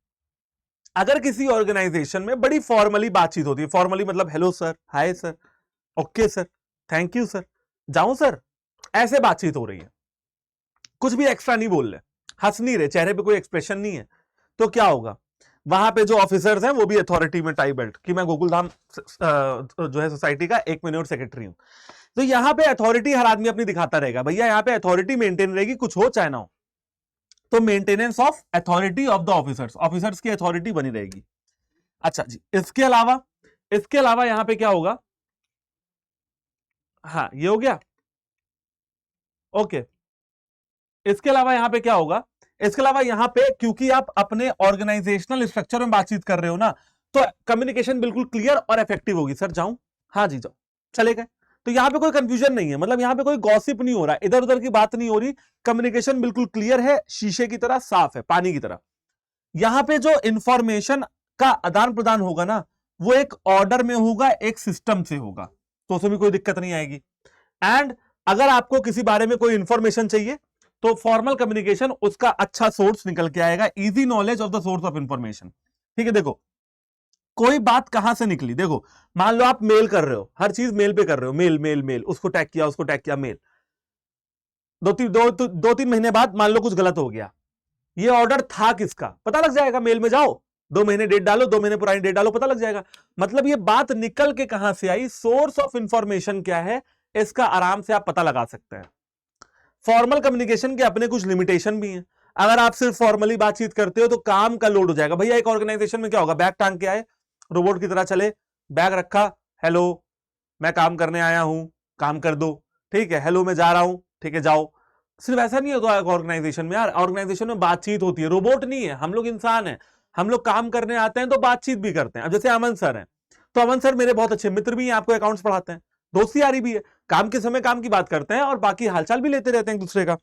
A: अगर किसी ऑर्गेनाइजेशन में बड़ी फॉर्मली बातचीत होती है, फॉर्मली मतलब hello sir, hi sir, okay sir, thank you sir, जाऊं सर, ऐसे बातचीत हो रही है, कुछ भी एक्स्ट्रा नहीं बोल रहे, हंस नहीं रहे, चेहरे पे कोई एक्सप्रेशन नहीं है, तो क्या होगा? वहां पे जो ऑफिसर्स हैं वो भी अथॉरिटी में टाई बेल्ट कि मैं गोकुलधाम जो है सोसाइटी का 1 मिनट सेक्रेटरी हूं, तो यहां पे अथॉरिटी हर आदमी अपनी दिखाता रहेगा, भैया यहां पे अथॉरिटी मेंटेन रहेगी, कुछ हो चाहे ना हो, तो maintenance of authority of the officers, officers की अथॉरिटी बनी रहेगी। अच्छा जी, इसके अलावा यहां पे क्या होगा? हाँ, ये हो गया, ओके। इसके अलावा यहां पे क्या होगा? इसके अलावा यहां पे क्योंकि आप अपने ऑर्गेनाइजेशनल स्ट्रक्चर में बातचीत कर रहे हो ना, तो कम्युनिकेशन बिल्कुल क्लियर और इफेक्टिव होगी। सर जाऊं? हाँ जी जाओ, चले गए। तो यहां पे कोई कंफ्यूजन नहीं है, मतलब यहां पे कोई गॉसिप नहीं हो रहा, इधर उधर की बात नहीं हो रही, कम्युनिकेशन बिल्कुल क्लियर है, शीशे की तरह साफ है, पानी की तरह। यहां पे जो इंफॉर्मेशन का आदान प्रदान होगा ना, वो एक ऑर्डर में होगा, एक सिस्टम से होगा, तो उसमें भी कोई दिक्कत नहीं आएगी। एंड अगर आपको किसी बारे में कोई इंफॉर्मेशन चाहिए, तो फॉर्मल कम्युनिकेशन उसका अच्छा सोर्स निकल के आएगा, easy knowledge of the source of information. ठीक है, देखो कोई बात कहां से निकली, देखो मान लो आप मेल कर रहे हो, हर चीज मेल पे कर रहे हो, मेल मेल मेल, उसको टैग किया, उसको टैग किया, मेल, 2-3 महीने बाद मान लो कुछ गलत हो गया, ये ऑर्डर था किसका पता लग जाएगा, मेल में जाओ, 2 महीने डेट डालो, 2 महीने पुरानी डेट डालो, पता लग जाएगा। मतलब ये बात निकल के कहां से आई, सोर्स ऑफ इंफॉर्मेशन क्या है, इसका आराम से आप पता लगा सकते हैं। फॉर्मल कम्युनिकेशन के अपने कुछ लिमिटेशन भी हैं। अगर आप सिर्फ फॉर्मली बातचीत करते हो तो काम का लोड हो जाएगा। भैया एक ऑर्गेनाइजेशन में क्या होगा, बैग टांग के आए, रोबोट की तरह चले, बैग रखा, हेलो मैं काम करने आया हूं, काम कर दो, ठीक है, हेलो मैं जा रहा हूं, ठीक है जाओ। सिर्फ ऐसा नहीं होता ऑर्गेनाइजेशन में यार, ऑर्गेनाइजेशन में बातचीत होती है, रोबोट नहीं है, हम लोग इंसान हैं, हम लोग काम करने आते हैं तो बातचीत भी करते हैं। अब जैसे अमन सर हैं, तो अमन सर मेरे बहुत अच्छे मित्र भी हैं, आपको अकाउंट्स पढ़ाते हैं, दोस्ती यारी भी है, काम के समय काम की बात करते हैं और बाकी हालचाल भी लेते रहते हैं एक दूसरे का।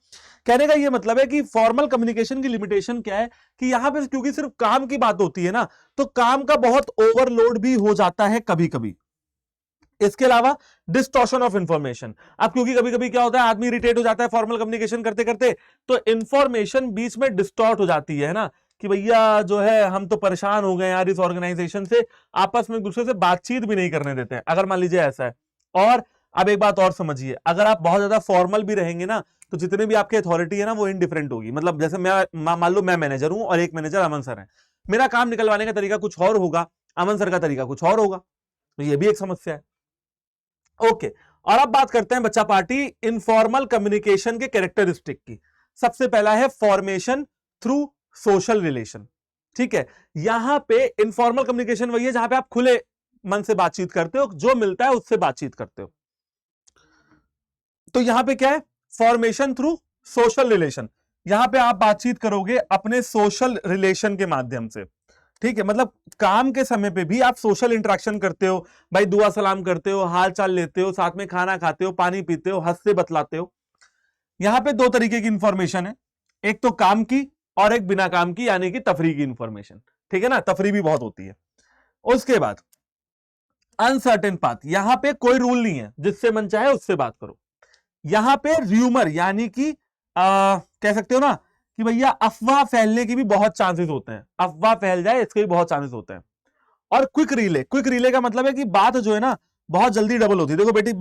A: कहने का ये मतलब है कि फॉर्मल कम्युनिकेशन की लिमिटेशन क्या है कि यहां पे क्योंकि सिर्फ काम की बात होती है ना, तो काम का बहुत ओवरलोड भी हो जाता है कभी कभी। इसके अलावा डिस्टॉर्शन ऑफ इंफॉर्मेशन, अब क्योंकि कभी कभी क्या होता है, आदमी इरिटेट हो जाता है फॉर्मल कम्युनिकेशन करते करते, तो इंफॉर्मेशन बीच में डिस्टॉर्ट हो जाती है ना, कि भैया जो है हम तो परेशान हो गए यार इस ऑर्गेनाइजेशन से, आपस में एक दूसरे से बातचीत भी नहीं करने देते हैं, अगर मान लीजिए ऐसा है। और अब एक बात और समझिए, अगर आप बहुत ज्यादा फॉर्मल भी रहेंगे ना, तो जितने भी आपकी अथॉरिटी है ना वो इनडिफरेंट होगी। मतलब जैसे मैं मान लो मैं मैनेजर हूं और एक मैनेजर अमन सर है, मेरा काम निकलवाने का तरीका कुछ और होगा, अमन सर का तरीका कुछ और होगा, तो ये भी एक समस्या है। ओके, और अब बात करते हैं बच्चा पार्टी इनफॉर्मल कम्युनिकेशन के कैरेक्टरिस्टिक की। सबसे पहला है फॉर्मेशन थ्रू सोशल रिलेशन। ठीक है, यहां पे इनफॉर्मल कम्युनिकेशन वही है जहां पे आप खुले मन से बातचीत करते हो, जो मिलता है उससे बातचीत करते हो। तो यहां पे क्या है, फॉर्मेशन थ्रू सोशल रिलेशन, यहां पे आप बातचीत करोगे अपने सोशल रिलेशन के माध्यम से। ठीक है, मतलब काम के समय पे भी आप सोशल इंटरेक्शन करते हो, भाई दुआ सलाम करते हो, हाल चाल लेते हो, साथ में खाना खाते हो, पानी पीते हो, हंसते बतलाते हो। यहां पे दो तरीके की इंफॉर्मेशन है, एक तो काम की और एक बिना काम की, यानी कि तफरी की इंफॉर्मेशन। ठीक है ना, तफरी भी बहुत होती है। उसके बाद अनसर्टेन पाथ, यहां पे कोई रूल नहीं है, जिससे मन चाहे उससे बात करो। यहां पे र्यूमर यानी कि कह सकते हो ना कि भैया अफवाह फैलने की भी बहुत चांसेस होते हैं, अफवाह फैल जाए इसके भी बहुत चांसेस होते हैं। और क्विक रिले का मतलब है कि बात जो है ना बहुत जल्दी डबल होती है। देखो बेटी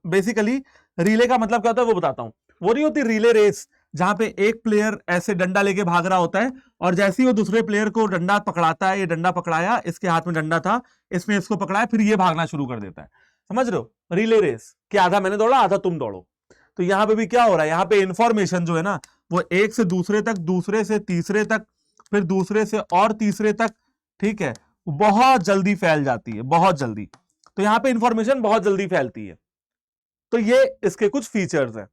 A: बेसिकली रिले का मतलब क्या होता है वो बताता हूं। वो नहीं होती रिले रेस, जहां पे एक प्लेयर ऐसे डंडा लेके भाग रहा होता है और जैसे ही वो दूसरे प्लेयर को डंडा पकड़ाता है, ये डंडा पकड़ाया, इसके हाथ में डंडा था, इसमें इसको पकड़ाया, फिर ये भागना शुरू कर देता है। समझ रहे हो, रिले रेस कि आधा मैंने दौड़ा आधा तुम दौड़ो। तो यहां पे भी क्या हो रहा है, यहां पे इंफॉर्मेशन जो है ना वो एक से दूसरे तक, दूसरे से तीसरे तक, फिर दूसरे से और तीसरे तक, ठीक है, बहुत जल्दी फैल जाती है, बहुत जल्दी। तो यहां पे इंफॉर्मेशन बहुत जल्दी फैलती है। तो ये इसके कुछ फीचर्स हैं।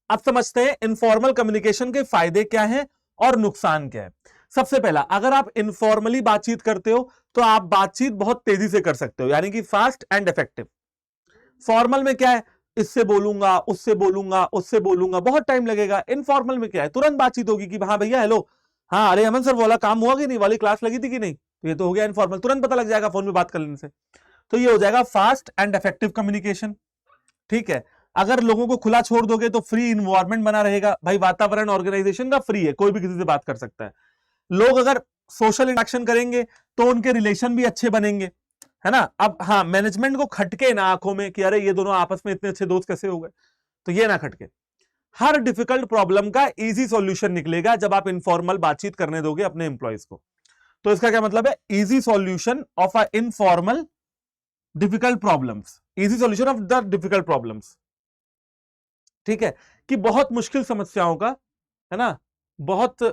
A: अब समझते हैं इनफॉर्मल कम्युनिकेशन के फायदे क्या हैं और नुकसान क्या है। सबसे पहला, अगर आप इनफॉर्मली बातचीत करते हो तो आप बातचीत बहुत तेजी से कर सकते हो, यानी कि फास्ट एंड इफेक्टिव। फॉर्मल में क्या है, इससे बोलूंगा, उससे बोलूंगा, उससे बोलूंगा, बहुत टाइम लगेगा। इनफॉर्मल में क्या है, तुरंत बातचीत होगी कि हाँ भैया हेलो, हाँ अरे अमन सर वाला काम हुआ कि नहीं, वाली क्लास लगी थी कि नहीं, तो ये तो हो गया इनफॉर्मल, तुरंत पता लग जाएगा फोन में बात कर लेने से। तो ये हो जाएगा फास्ट एंड इफेक्टिव कम्युनिकेशन। ठीक है, अगर लोगों को खुला छोड़ दोगे तो फ्री इन्वायरमेंट बना रहेगा। भाई वातावरण ऑर्गेनाइजेशन का फ्री है, कोई भी किसी से बात कर सकता है। लोग अगर सोशल इंटरेक्शन करेंगे तो उनके रिलेशन भी अच्छे बनेंगे, है ना। अब हाँ, मैनेजमेंट को खटके ना आंखों में कि अरे ये दोनों आपस में इतने अच्छे दोस्त कैसे हो गए, तो ये ना खटके। हर डिफिकल्ट प्रॉब्लम का इजी सॉल्यूशन निकलेगा जब आप इनफॉर्मल बातचीत करने दोगे अपने एम्प्लॉयज को। तो इसका क्या मतलब है, easy solution of a informal difficult problems, easy solution of the difficult problems. ठीक है, कि बहुत मुश्किल समस्याओं का, है ना, बहुत,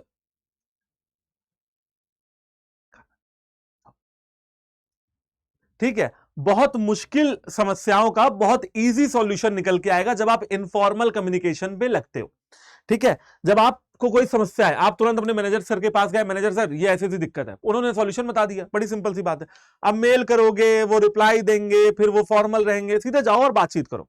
A: ठीक है, बहुत मुश्किल समस्याओं का बहुत इजी सॉल्यूशन निकल के आएगा जब आप इनफॉर्मल कम्युनिकेशन पे लगते हो। ठीक है, जब आपको कोई समस्या है, आप तुरंत अपने मैनेजर सर के पास गए, मैनेजर सर ये ऐसी दिक्कत है, उन्होंने सॉल्यूशन बता दिया, बड़ी सिंपल सी बात है। अब मेल करोगे, वो रिप्लाई देंगे, फिर वो फॉर्मल रहेंगे, सीधे जाओ और बातचीत करो।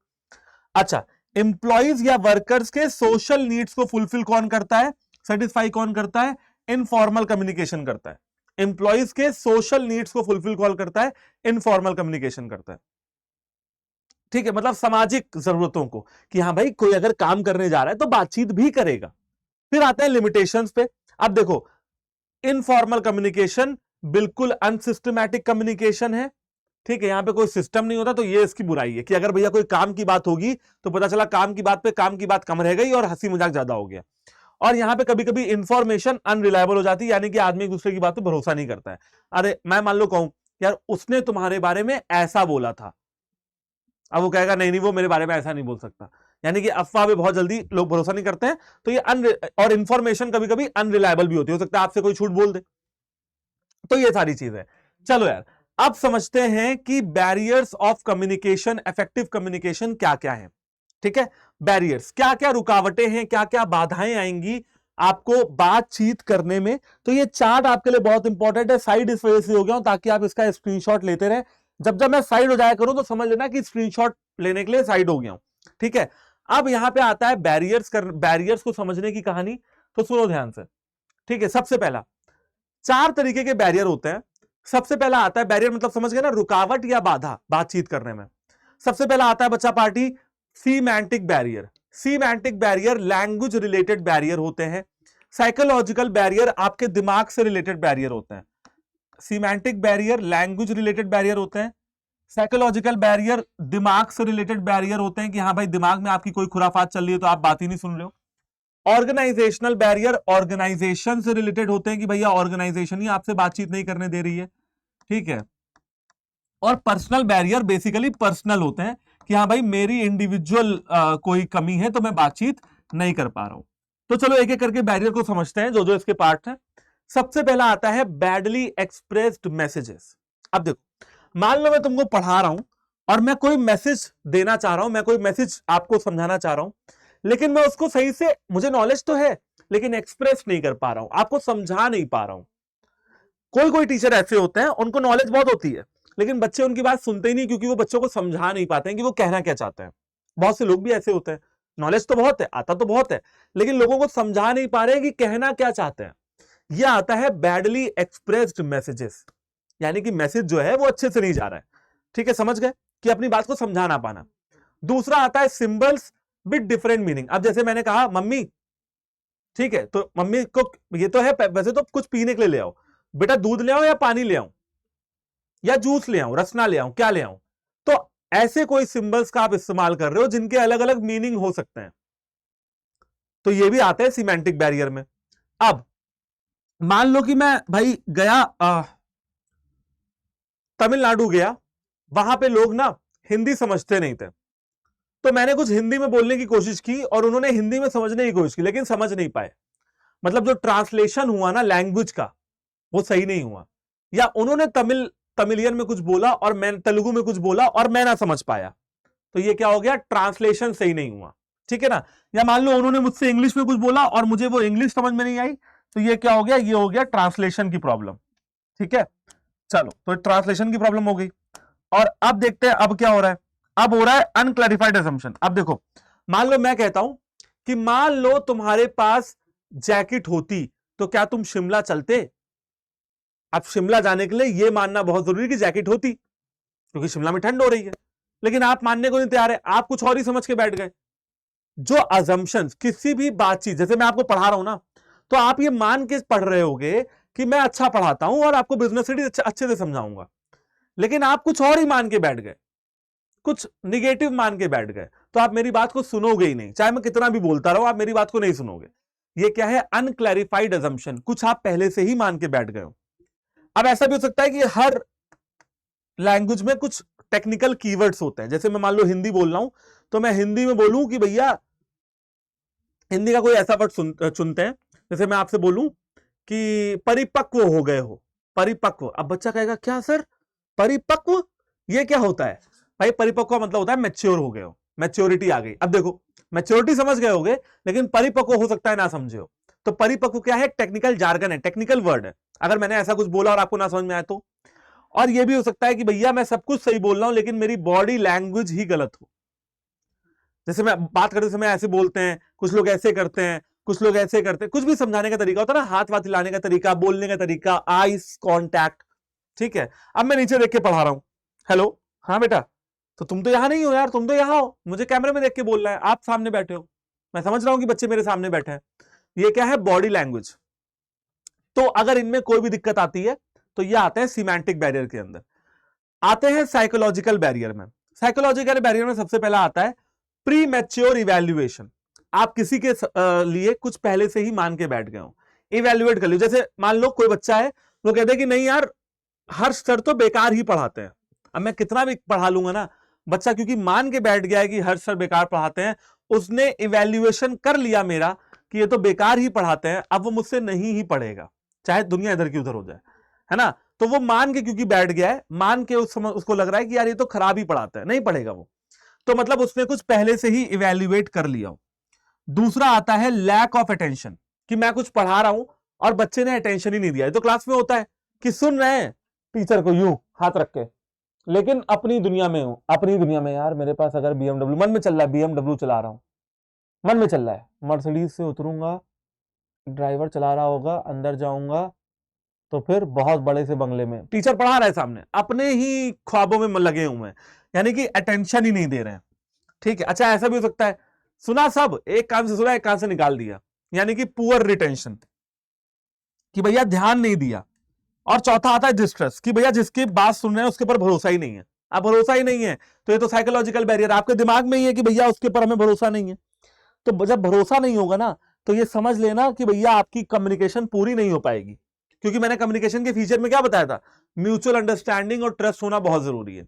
A: अच्छा, एम्प्लॉइज या वर्कर्स के सोशल नीड्स को फुलफिल कौन करता है, सेटिस्फाई कौन करता है, इनफॉर्मल कम्युनिकेशन करता है। एम्प्लॉइज के सोशल नीड्स को फुलफिल कौन करता है, इनफॉर्मल कम्युनिकेशन करता है। ठीक है, मतलब सामाजिक जरूरतों को, कि हाँ भाई कोई अगर काम करने जा रहा है तो बातचीत भी करेगा। फिर आते हैं लिमिटेशंस पे। अब देखो, इनफॉर्मल कम्युनिकेशन बिल्कुल अनसिस्टमैटिक कम्युनिकेशन है। ठीक है, यहां पे कोई सिस्टम नहीं होता, तो ये इसकी बुराई है कि अगर भैया कोई काम की बात होगी तो पता चला काम की बात पे काम की बात कम रह गई और हंसी मजाक ज्यादा हो गया। और यहां पे कभी कभी इंफॉर्मेशन अनरिलायबल हो जाती है, यानी कि आदमी एक दूसरे की बात पे भरोसा नहीं करता है। अरे मैं मान लो कहूं यार उसने तुम्हारे बारे में ऐसा बोला था, अब वो कहेगा नहीं नहीं वो मेरे बारे में ऐसा नहीं बोल सकता, यानी कि अफवाह पे बहुत जल्दी लोग भरोसा नहीं करते हैं। तो ये और इंफॉर्मेशन कभी कभी अनरिलायबल भी होती है, हो सकता है आपसे कोई झूठ बोल दे। तो ये सारी चीज है। चलो यार, अब समझते हैं कि barriers of communication, effective communication क्या क्या है। ठीक है, बैरियर्स क्या क्या रुकावटें हैं, क्या क्या बाधाएं आएंगी आपको बातचीत करने में। तो ये चार्ट आपके लिए बहुत इंपॉर्टेंट है। साइड इस वजह से हो गया हूं ताकि आप इसका स्क्रीनशॉट लेते रहे, जब जब मैं साइड हो जाया करूं तो समझ लेना कि स्क्रीनशॉट लेने के लिए साइड हो गया हूं। ठीक है, अब यहां पे आता है बैरियर्स को समझने की कहानी। तो सुनो ध्यान से। ठीक है, सबसे पहला, 4 तरीके के बैरियर होते हैं। सबसे पहला आता है बैरियर, मतलब समझ गए ना, रुकावट या बाधा बातचीत करने में। सबसे पहला आता है बच्चा party, semantic barrier. Semantic barrier language related barrier होते हैं। साइकोलॉजिकल बैरियर आपके दिमाग से रिलेटेड बैरियर होते हैं। सीमैंटिक बैरियर लैंग्वेज रिलेटेड बैरियर होते हैं। साइकोलॉजिकल बैरियर दिमाग से रिलेटेड बैरियर होते हैं कि हाँ भाई दिमाग में आपकी कोई खुराफात चल रही है तो आप बात ही नहीं सुन रहे हो। ऑर्गेनाइजेशनल बैरियर ऑर्गेनाइजेशन से रिलेटेड होते हैं कि भैया ऑर्गेनाइजेशन ही आपसे बातचीत नहीं करने दे रही है। ठीक है, और पर्सनल बैरियर बेसिकली पर्सनल होते हैं कि हाँ भाई मेरी इंडिविजुअल कोई कमी है तो मैं बातचीत नहीं कर पा रहा हूं। तो चलो एक एक करके बैरियर को समझते हैं, जो जो इसके पार्ट हैं। सबसे पहला आता है बैडली एक्सप्रेस्ड मैसेजेस। अब देखो, मान लो मैं तुमको पढ़ा रहा हूं और मैं कोई मैसेज देना चाह रहा हूं, मैं कोई मैसेज आपको समझाना चाह रहा हूं, लेकिन मैं उसको सही से, मुझे नॉलेज तो है लेकिन एक्सप्रेस नहीं कर पा रहा हूं, आपको समझा नहीं पा रहा हूं। कोई कोई टीचर ऐसे होते हैं उनको नॉलेज बहुत होती है लेकिन बच्चे उनकी बात सुनते ही नहीं, क्योंकि वो बच्चों को समझा नहीं पाते हैं कि वो कहना क्या चाहते हैं। बहुत से लोग भी ऐसे होते हैं, नॉलेज तो बहुत है, आता तो बहुत है, लेकिन लोगों को समझा नहीं पा रहे कि कहना क्या चाहते हैं। यह आता है बैडली एक्सप्रेस्ड मैसेजेस, यानी कि मैसेज जो है वो अच्छे से नहीं जा रहा है। ठीक है, समझ गए कि अपनी बात को समझा ना पाना। दूसरा आता है सिंबल्स विद डिफरेंट मीनिंग। अब जैसे मैंने कहा मम्मी, ठीक है, तो मम्मी को ये तो है वैसे तो कुछ पीने के लिए ले आओ, बेटा दूध ले आओ या पानी ले आऊं या जूस ले आऊं, रसना ले आऊं, क्या ले आऊं। तो ऐसे कोई सिंबल्स का आप इस्तेमाल कर रहे हो जिनके अलग अलग मीनिंग हो सकते हैं, तो ये भी आता है सिमेंटिक बैरियर में। अब मान लो कि मैं भाई गया तमिलनाडु गया, वहां पे लोग ना हिंदी समझते नहीं थे, तो मैंने कुछ हिंदी में बोलने की कोशिश की और उन्होंने हिंदी में समझने की कोशिश की लेकिन समझ नहीं पाए। मतलब जो ट्रांसलेशन हुआ ना लैंग्वेज का, वो सही नहीं हुआ, या उन्होंने तमिलियन में कुछ बोला और मैं तेलुगु में कुछ बोला और मैं ना समझ पाया, तो ये क्या हो गया, ट्रांसलेशन सही नहीं हुआ। ठीक है ना, या मान लो उन्होंने मुझसे इंग्लिश में कुछ बोला और मुझे वो इंग्लिश समझ में नहीं आई, तो ये क्या हो गया, ये हो गया ट्रांसलेशन की प्रॉब्लम। ठीक है, चलो तो ट्रांसलेशन की प्रॉब्लम हो गई। और अब देखते हैं अब क्या हो रहा है, अब हो रहा है अनक्लैरिफाइड असम्पशन। अब देखो, मान लो मैं कहता हूं कि मान लो तुम्हारे पास जैकेट होती तो क्या तुम शिमला चलते। अब शिमला जाने के लिए यह मानना बहुत जरूरी कि जैकेट होती, क्योंकि शिमला में ठंड हो रही है, लेकिन आप मानने को नहीं तैयार है, आप कुछ और ही समझ के बैठ गए। जो अजम्पशंस किसी भी बातचीत, जैसे मैं आपको पढ़ा रहा हूं ना, तो आप ये मान के पढ़ रहे होगे कि मैं अच्छा पढ़ाता हूं और आपको बिजनेस स्टडीज अच्छे से समझाऊंगा, लेकिन आप कुछ और ही मान के बैठ गए, कुछ निगेटिव मान के बैठ गए, तो आप मेरी बात को सुनोगे ही नहीं। चाहे मैं कितना भी बोलता रहूं, आप मेरी बात को नहीं सुनोगे। ये क्या है? अनक्लैरिफाइड अजम्पशन, कुछ आप पहले से ही मान के बैठ गए हो। अब ऐसा भी हो सकता है कि हर लैंग्वेज में कुछ टेक्निकल कीवर्ड्स होते हैं। जैसे मैं मान लो हिंदी बोल रहा हूं, तो मैं हिंदी में बोलूं कि भैया हिंदी का कोई ऐसा वर्ड चुनते हैं, जैसे मैं आपसे बोलूं कि परिपक्व हो गए हो, परिपक्व। अब बच्चा कहेगा क्या सर परिपक्व, ये क्या होता है? भाई परिपक्व मतलब होता है मैच्योर हो गए हो, मैच्योरिटी आ गई। अब देखो मैच्योरिटी समझ गए होगे, लेकिन परिपक्व हो सकता है ना समझे हो। तो परिपक्व क्या है? टेक्निकल जार्गन है, टेक्निकल वर्ड है। अगर मैंने ऐसा कुछ बोला और आपको ना समझ में आए तो। और यह भी हो सकता है कि भैया मैं सब कुछ सही बोल रहा हूं लेकिन मेरी बॉडी लैंग्वेज ही गलत हो। जैसे मैं बात करते समय ऐसे बोलते हैं, कुछ लोग ऐसे करते हैं, कुछ लोग ऐसे करते हैं, कुछ भी समझाने का तरीका होता है ना, हाथ वाथ हिलाने का तरीका, बोलने का तरीका, आईज कांटेक्ट, ठीक है। अब मैं नीचे देख के पढ़ा रहा हूं, हेलो हाँ बेटा, तो तुम तो यहां नहीं हो यार, तुम तो यहां हो, मुझे कैमरे में देख के बोलना है, आप सामने बैठे हो, मैं समझ रहा हूं कि बच्चे मेरे सामने बैठे हैं। ये क्या है? Body language. तो अगर इनमें कोई भी दिक्कत आती है तो ये आते हैं सिमेंटिक बैरियर के अंदर। आते हैं साइकोलॉजिकल बैरियर में। साइकोलॉजिकल बैरियर में सबसे पहला आता है प्री मैच्योर इवैल्यूएशन। आप किसी के लिए कुछ पहले से ही मान के बैठ गए हो, इवैल्यूएट कर लो। जैसे मान लो कोई बच्चा है, वो कहते हैं कि नहीं यार हर्ष सर तो बेकार ही पढ़ाते हैं। अब मैं कितना भी पढ़ा लूंगा ना, बच्चा क्योंकि मान के बैठ गया है कि हर्ष सर बेकार पढ़ाते हैं, उसने इवैल्यूएशन कर लिया मेरा कि ये तो बेकार ही पढ़ाते हैं, अब वो मुझसे नहीं ही पढ़ेगा, चाहे दुनिया इधर की उधर हो जाए, है ना। तो वो मान के क्योंकि बैठ गया है, मान के उसको लग रहा है कि यार ये तो खराब ही पढ़ाता है, नहीं पढ़ेगा वो, तो मतलब उसने कुछ पहले से ही इवैल्यूएट कर लिया हो। दूसरा आता है लैक ऑफ अटेंशन, कि मैं कुछ पढ़ा रहा हूं और बच्चे ने अटेंशन ही नहीं दिया। तो क्लास में होता है कि सुन रहे हैं टीचर को यूं हाथ रख के, लेकिन अपनी दुनिया में हूं, अपनी दुनिया में यार मेरे पास अगर बीएमडब्ल्यू, मन में चल रहा है बीएमडब्ल्यू चला रहा हूं, मन में चल रहा है मर्सिडीज से उतरूंगा, ड्राइवर चला रहा होगा, अंदर जाऊंगा तो फिर बहुत बड़े से बंगले में, टीचर पढ़ा रहा है सामने, अपने ही ख्वाबों में लगे हुए हैं, यानी कि अटेंशन ही नहीं दे रहे हैं, ठीक है। अच्छा ऐसा भी हो सकता है सुना सब, एक कान से सुना एक कान से निकाल दिया, यानी कि पुअर रिटेंशन, कि भैया ध्यान नहीं दिया। और चौथा आता है डिस्ट्रेस, कि भैया जिसकी बात सुन रहे हैं उसके ऊपर भरोसा ही नहीं है। अब भरोसा ही नहीं है तो ये तो साइकोलॉजिकल बैरियर आपके दिमाग में ही है कि भैया उसके ऊपर हमें भरोसा नहीं है। तो जब भरोसा नहीं होगा ना, तो ये समझ लेना कि भैया आपकी कम्युनिकेशन पूरी नहीं हो पाएगी, क्योंकि मैंने कम्युनिकेशन के फीचर में क्या बताया था, म्यूचुअल अंडरस्टैंडिंग और ट्रस्ट होना बहुत जरूरी है।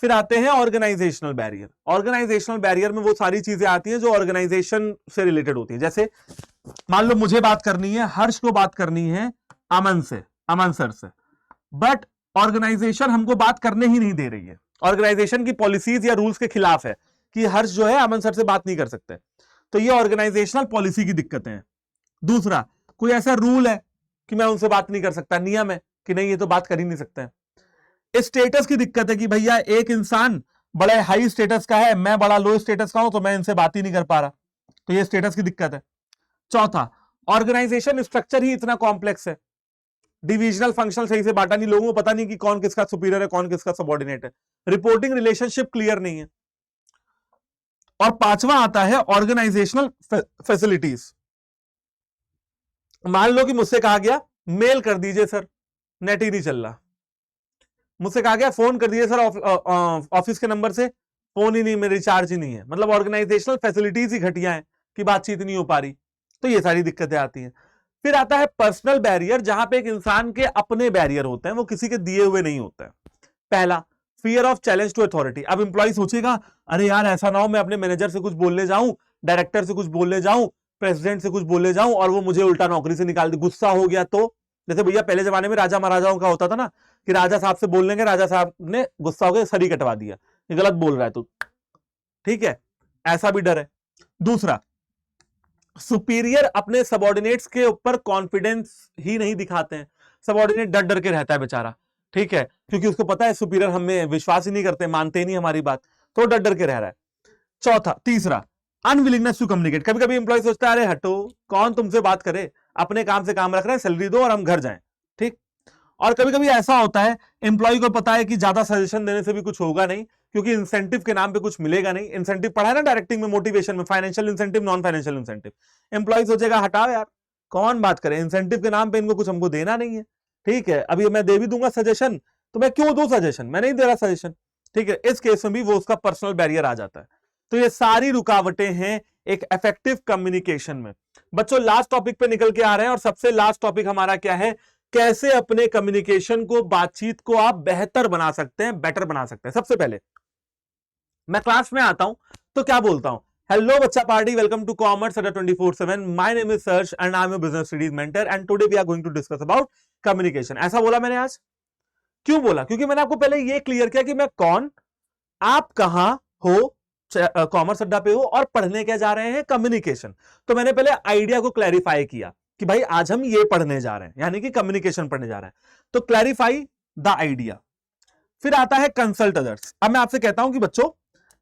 A: फिर आते हैं ऑर्गेनाइजेशनल बैरियर। ऑर्गेनाइजेशनल बैरियर में वो सारी चीजें आती हैं जो ऑर्गेनाइजेशन से रिलेटेड होती है। जैसे मान लो मुझे बात करनी है, हर्ष को बात करनी है अमन से, अमन सर से, बट ऑर्गेनाइजेशन हमको बात करने ही नहीं दे रही है, ऑर्गेनाइजेशन की पॉलिसीज या रूल्स के खिलाफ है कि हर्ष जो है अमन सर से बात नहीं कर सकते, तो ये ऑर्गेनाइजेशनल पॉलिसी की दिक्कतें हैं। दूसरा, कोई ऐसा रूल है कि मैं उनसे बात नहीं कर सकता, नियम है कि नहीं ये तो बात कर ही नहीं सकते हैं। स्टेटस की दिक्कत है कि भैया एक इंसान बड़े हाई स्टेटस का है, मैं बड़ा लो स्टेटस का हूं, तो मैं इनसे बात ही नहीं कर पा रहा, तो ये स्टेटस की दिक्कत है। चौथा, ऑर्गेनाइजेशन स्ट्रक्चर ही इतना कॉम्प्लेक्स है, डिविजनल फंक्शन सही से बांटा नहीं, लोगों को पता नहीं कि कौन किसका सुपीरियर है कौन किसका सबऑर्डिनेट है, रिपोर्टिंग रिलेशनशिप क्लियर नहीं है। और पांचवा आता है ऑर्गेनाइजेशनल फैसिलिटीज। मान लो कि मुझसे कहा गया मेल कर दीजिए सर, नेट ही नहीं चल रहा, मुझसे कहा गया फोन कर दीजिए सर ऑफिस के नंबर से, फोन ही नहीं, मेरे रिचार्ज ही नहीं है, मतलब ऑर्गेनाइजेशनल फैसिलिटीज ही घटिया है कि बातचीत नहीं हो पा रही, तो ये सारी दिक्कतें आती हैं। फिर आता है पर्सनल बैरियर, जहां पे एक इंसान के अपने बैरियर होते हैं, वो किसी के दिए हुए नहीं होते हैं। पहला, fear of challenge to authority. अब इंप्लॉय सोचेगा अरे यार ऐसा ना हो मैं अपने मैनेजर से कुछ बोलने जाऊं, डायरेक्टर से कुछ बोलने जाऊं, प्रेसिडेंट से कुछ बोलने जाऊं और वो मुझे उल्टा नौकरी से निकाल दे, गुस्सा हो गया तो। जैसे भैया पहले जमाने में राजा महाराजाओं का होता था ना, कि राजा साहब से बोल लेंगे, राजा साहब ने गुस्सा हो गया सर ही कटवा दिया, ये गलत बोल रहा है तू, ठीक है, ऐसा भी डर है। दूसरा, सुपीरियर अपने सबऑर्डिनेट्स के ऊपर कॉन्फिडेंस ही नहीं दिखाते हैं, सबऑर्डिनेट डर डर के रहता है बेचारा, ठीक है, क्योंकि उसको पता है सुपीरियर हमें विश्वास ही नहीं करते, मानते ही नहीं हमारी बात, तो डर डर के रह रहा है। चौथा, तीसरा, अनविलिंगनेस टू कम्युनिकेट। कभी कभी इंप्लॉय सोचता है अरे हटो कौन तुमसे बात करे, अपने काम से काम रख रहे हैं, सैलरी दो और हम घर जाएं, ठीक। और कभी कभी ऐसा होता है एम्प्लॉय को पता है कि ज्यादा सजेशन देने से भी कुछ होगा नहीं, क्योंकि इंसेंटिव के नाम पे कुछ मिलेगा नहीं। इंसेंटिव पढ़ा है ना डायरेक्टिंग में, मोटिवेशन में, financial incentive, non financial incentive. Employee सोचेगा हटाओ यार, कौन बात करे, इंसेंटिव के नाम पे इनको कुछ हमको देना नहीं है, ठीक है। अभी मैं दे भी दूंगा सजेशन, तो मैं क्यों दूं सजेशन, मैं नहीं दे रहा सजेशन, ठीक है। इस केस में भी वो उसका पर्सनल बैरियर आ जाता है। तो ये सारी रुकावटें हैं एक इफेक्टिव कम्युनिकेशन में। बच्चों लास्ट टॉपिक पे निकल के आ रहे हैं, और सबसे लास्ट टॉपिक हमारा क्या है, कैसे अपने कम्युनिकेशन को, बातचीत को आप बेहतर बना सकते हैं, बेटर बना सकते हैं। सबसे पहले मैं क्लास में आता हूं तो क्या बोलता हूं, हेलो बच्चा पार्टी, वेलकम टू कॉमर्स अड्डा 24/7, my name is search and I am a business studies mentor and today we are going to discuss about communication. ऐसा बोला मैंने आज, क्यों बोला, क्योंकि मैंने आपको पहले ये क्लियर किया कि मैं कौन, आप कहां हो, कॉमर्स अड्डा पे हो और पढ़ने क्या जा रहे हैं, कम्युनिकेशन। तो मैंने पहले आइडिया को क्लैरिफाई किया कि भाई आज हम ये पढ़ने जा रहे हैं, यानी कि कम्युनिकेशन पढ़ने जा रहे हैं। तो क्लैरिफाई द आइडिया। फिर आता है कंसल्ट अदर्स। अब मैं आपसे कहता हूं कि बच्चों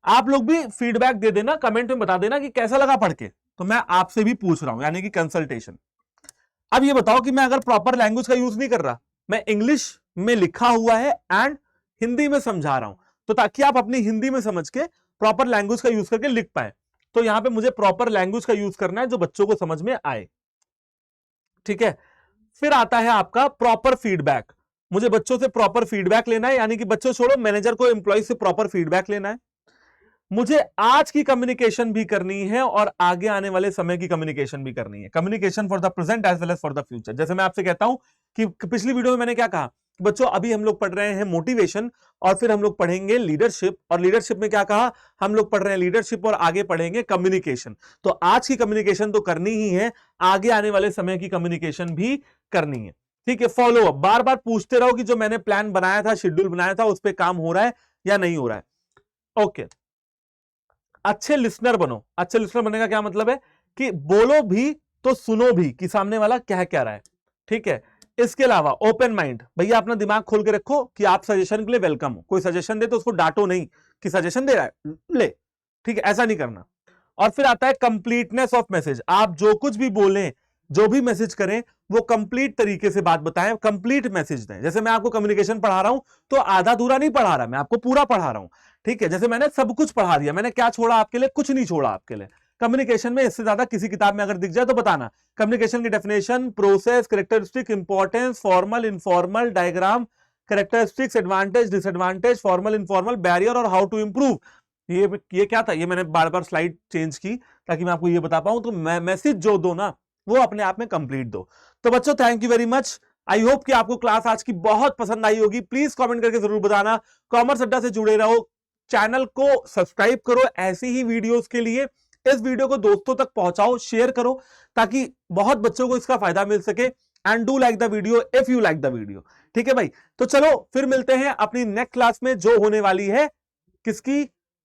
A: आप लोग भी फीडबैक दे देना, कमेंट में बता देना कि कैसा लगा पढ़ के। तो मैं आपसे भी पूछ रहा हूं, यानी कि कंसल्टेशन। अब ये बताओ कि मैं अगर प्रॉपर लैंग्वेज का यूज नहीं कर रहा, मैं इंग्लिश में लिखा हुआ है एंड हिंदी में समझा रहा हूं, तो ताकि आप अपनी हिंदी में समझ के प्रॉपर लैंग्वेज का यूज करके लिख पाए, तो यहां पे मुझे प्रॉपर लैंग्वेज का यूज करना है जो बच्चों को समझ में आए, ठीक है। फिर आता है आपका प्रॉपर फीडबैक। मुझे बच्चों से प्रॉपर फीडबैक लेना है, यानी कि बच्चों छोड़ो, मैनेजर को एम्प्लॉय से प्रॉपर फीडबैक लेना है। मुझे आज की कम्युनिकेशन भी करनी है और आगे आने वाले समय की कम्युनिकेशन भी करनी है। Communication for the present as well as for the future. जैसे मैं आपसे कहता हूं कि पिछली वीडियो में मैंने क्या कहा, बच्चों अभी हम लोग पढ़ रहे हैं मोटिवेशन और फिर हम लोग पढ़ेंगे लीडरशिप, और लीडरशिप में क्या कहा, हम लोग पढ़ रहे हैं लीडरशिप और आगे पढ़ेंगे कम्युनिकेशन। तो आज की कम्युनिकेशन तो करनी ही है, आगे आने वाले समय की कम्युनिकेशन भी करनी है, ठीक है। फॉलो अप, बार बार पूछते रहो कि जो मैंने प्लान बनाया था, शेड्यूल बनाया था, उस पर काम हो रहा है या नहीं हो रहा है। ओके, अच्छे लिसनर बनो। अच्छे लिसनर बनने का क्या मतलब है कि बोलो भी तो सुनो भी कि सामने वाला क्या कह रहा है, ठीक है। इसके अलावा ओपन माइंड, भैया अपना दिमाग खोल के रखो कि आप सजेशन के लिए वेलकम हो। कोई सजेशन दे तो उसको डांटो नहीं कि सजेशन दे रहा है ले, ठीक है, ऐसा नहीं करना। और फिर आता है कंप्लीटनेस ऑफ मैसेज। आप जो कुछ भी बोलें, जो भी मैसेज करें, वो कंप्लीट तरीके से बात बताएं, कंप्लीट मैसेज दें। जैसे मैं आपको कम्युनिकेशन पढ़ा रहा हूं तो आधा अधूरा नहीं पढ़ा रहा, मैं आपको पूरा पढ़ा रहा हूं, ठीक है। जैसे मैंने सब कुछ पढ़ा दिया, मैंने क्या छोड़ा आपके लिए, कुछ नहीं छोड़ा आपके लिए। कम्युनिकेशन में इससे ज्यादा किसी किताब में अगर दिख जाए तो बताना। कम्युनिकेशन की definition, process, characteristic, importance, formal, informal, diagram, characteristics, advantage, disadvantage, formal, informal, barrier और हाउ टू इंप्रूव। ये क्या था, ये मैंने बार बार स्लाइड चेंज की ताकि मैं आपको ये बता पाऊं। तो मैसेज जो दो ना, वो अपने आप में कंप्लीट दो। तो बच्चों thank you very much. I hope कि आपको क्लास आज की बहुत पसंद आई होगी। प्लीज कमेंट करके जरूर बताना। कॉमर्स अड्डा से जुड़े रहो, चैनल को सब्सक्राइब करो ऐसी ही वीडियोस के लिए। इस वीडियो को दोस्तों तक पहुंचाओ, शेयर करो ताकि बहुत बच्चों को इसका फायदा मिल सके। And do like the video if you like the video, ठीक है भाई। तो चलो फिर मिलते हैं अपनी नेक्स्ट क्लास में, जो होने वाली है किसकी,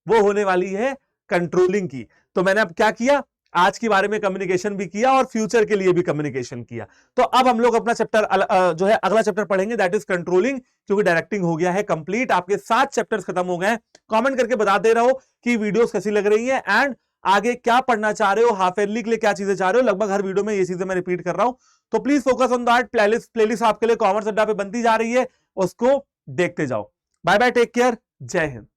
A: वो होने वाली है कंट्रोलिंग की। तो मैंने अब क्या किया, आज के बारे में कम्युनिकेशन भी किया और फ्यूचर के लिए भी कम्युनिकेशन किया। तो अब हम लोग अपना चैप्टर जो है अगला चैप्टर पढ़ेंगे, दैट इज कंट्रोलिंग, क्योंकि डायरेक्टिंग हो गया है कंप्लीट। आपके 7 चैप्टर्स खत्म हो गए हैं। कमेंट करके बता दे रहो कि वीडियोस कैसी लग रही है एंड आगे क्या पढ़ना चाह रहे हो, हाफ ईयरली के लिए क्या चीजें चाह रहे हो। लगभग हर वीडियो में ये चीजें मैं रिपीट कर रहा हूं, तो please focus on that. Playlist आपके लिए कॉमर्स अड्डा पे बनती जा रही है, उसको देखते जाओ। बाय बाय, टेक केयर, जय हिंद।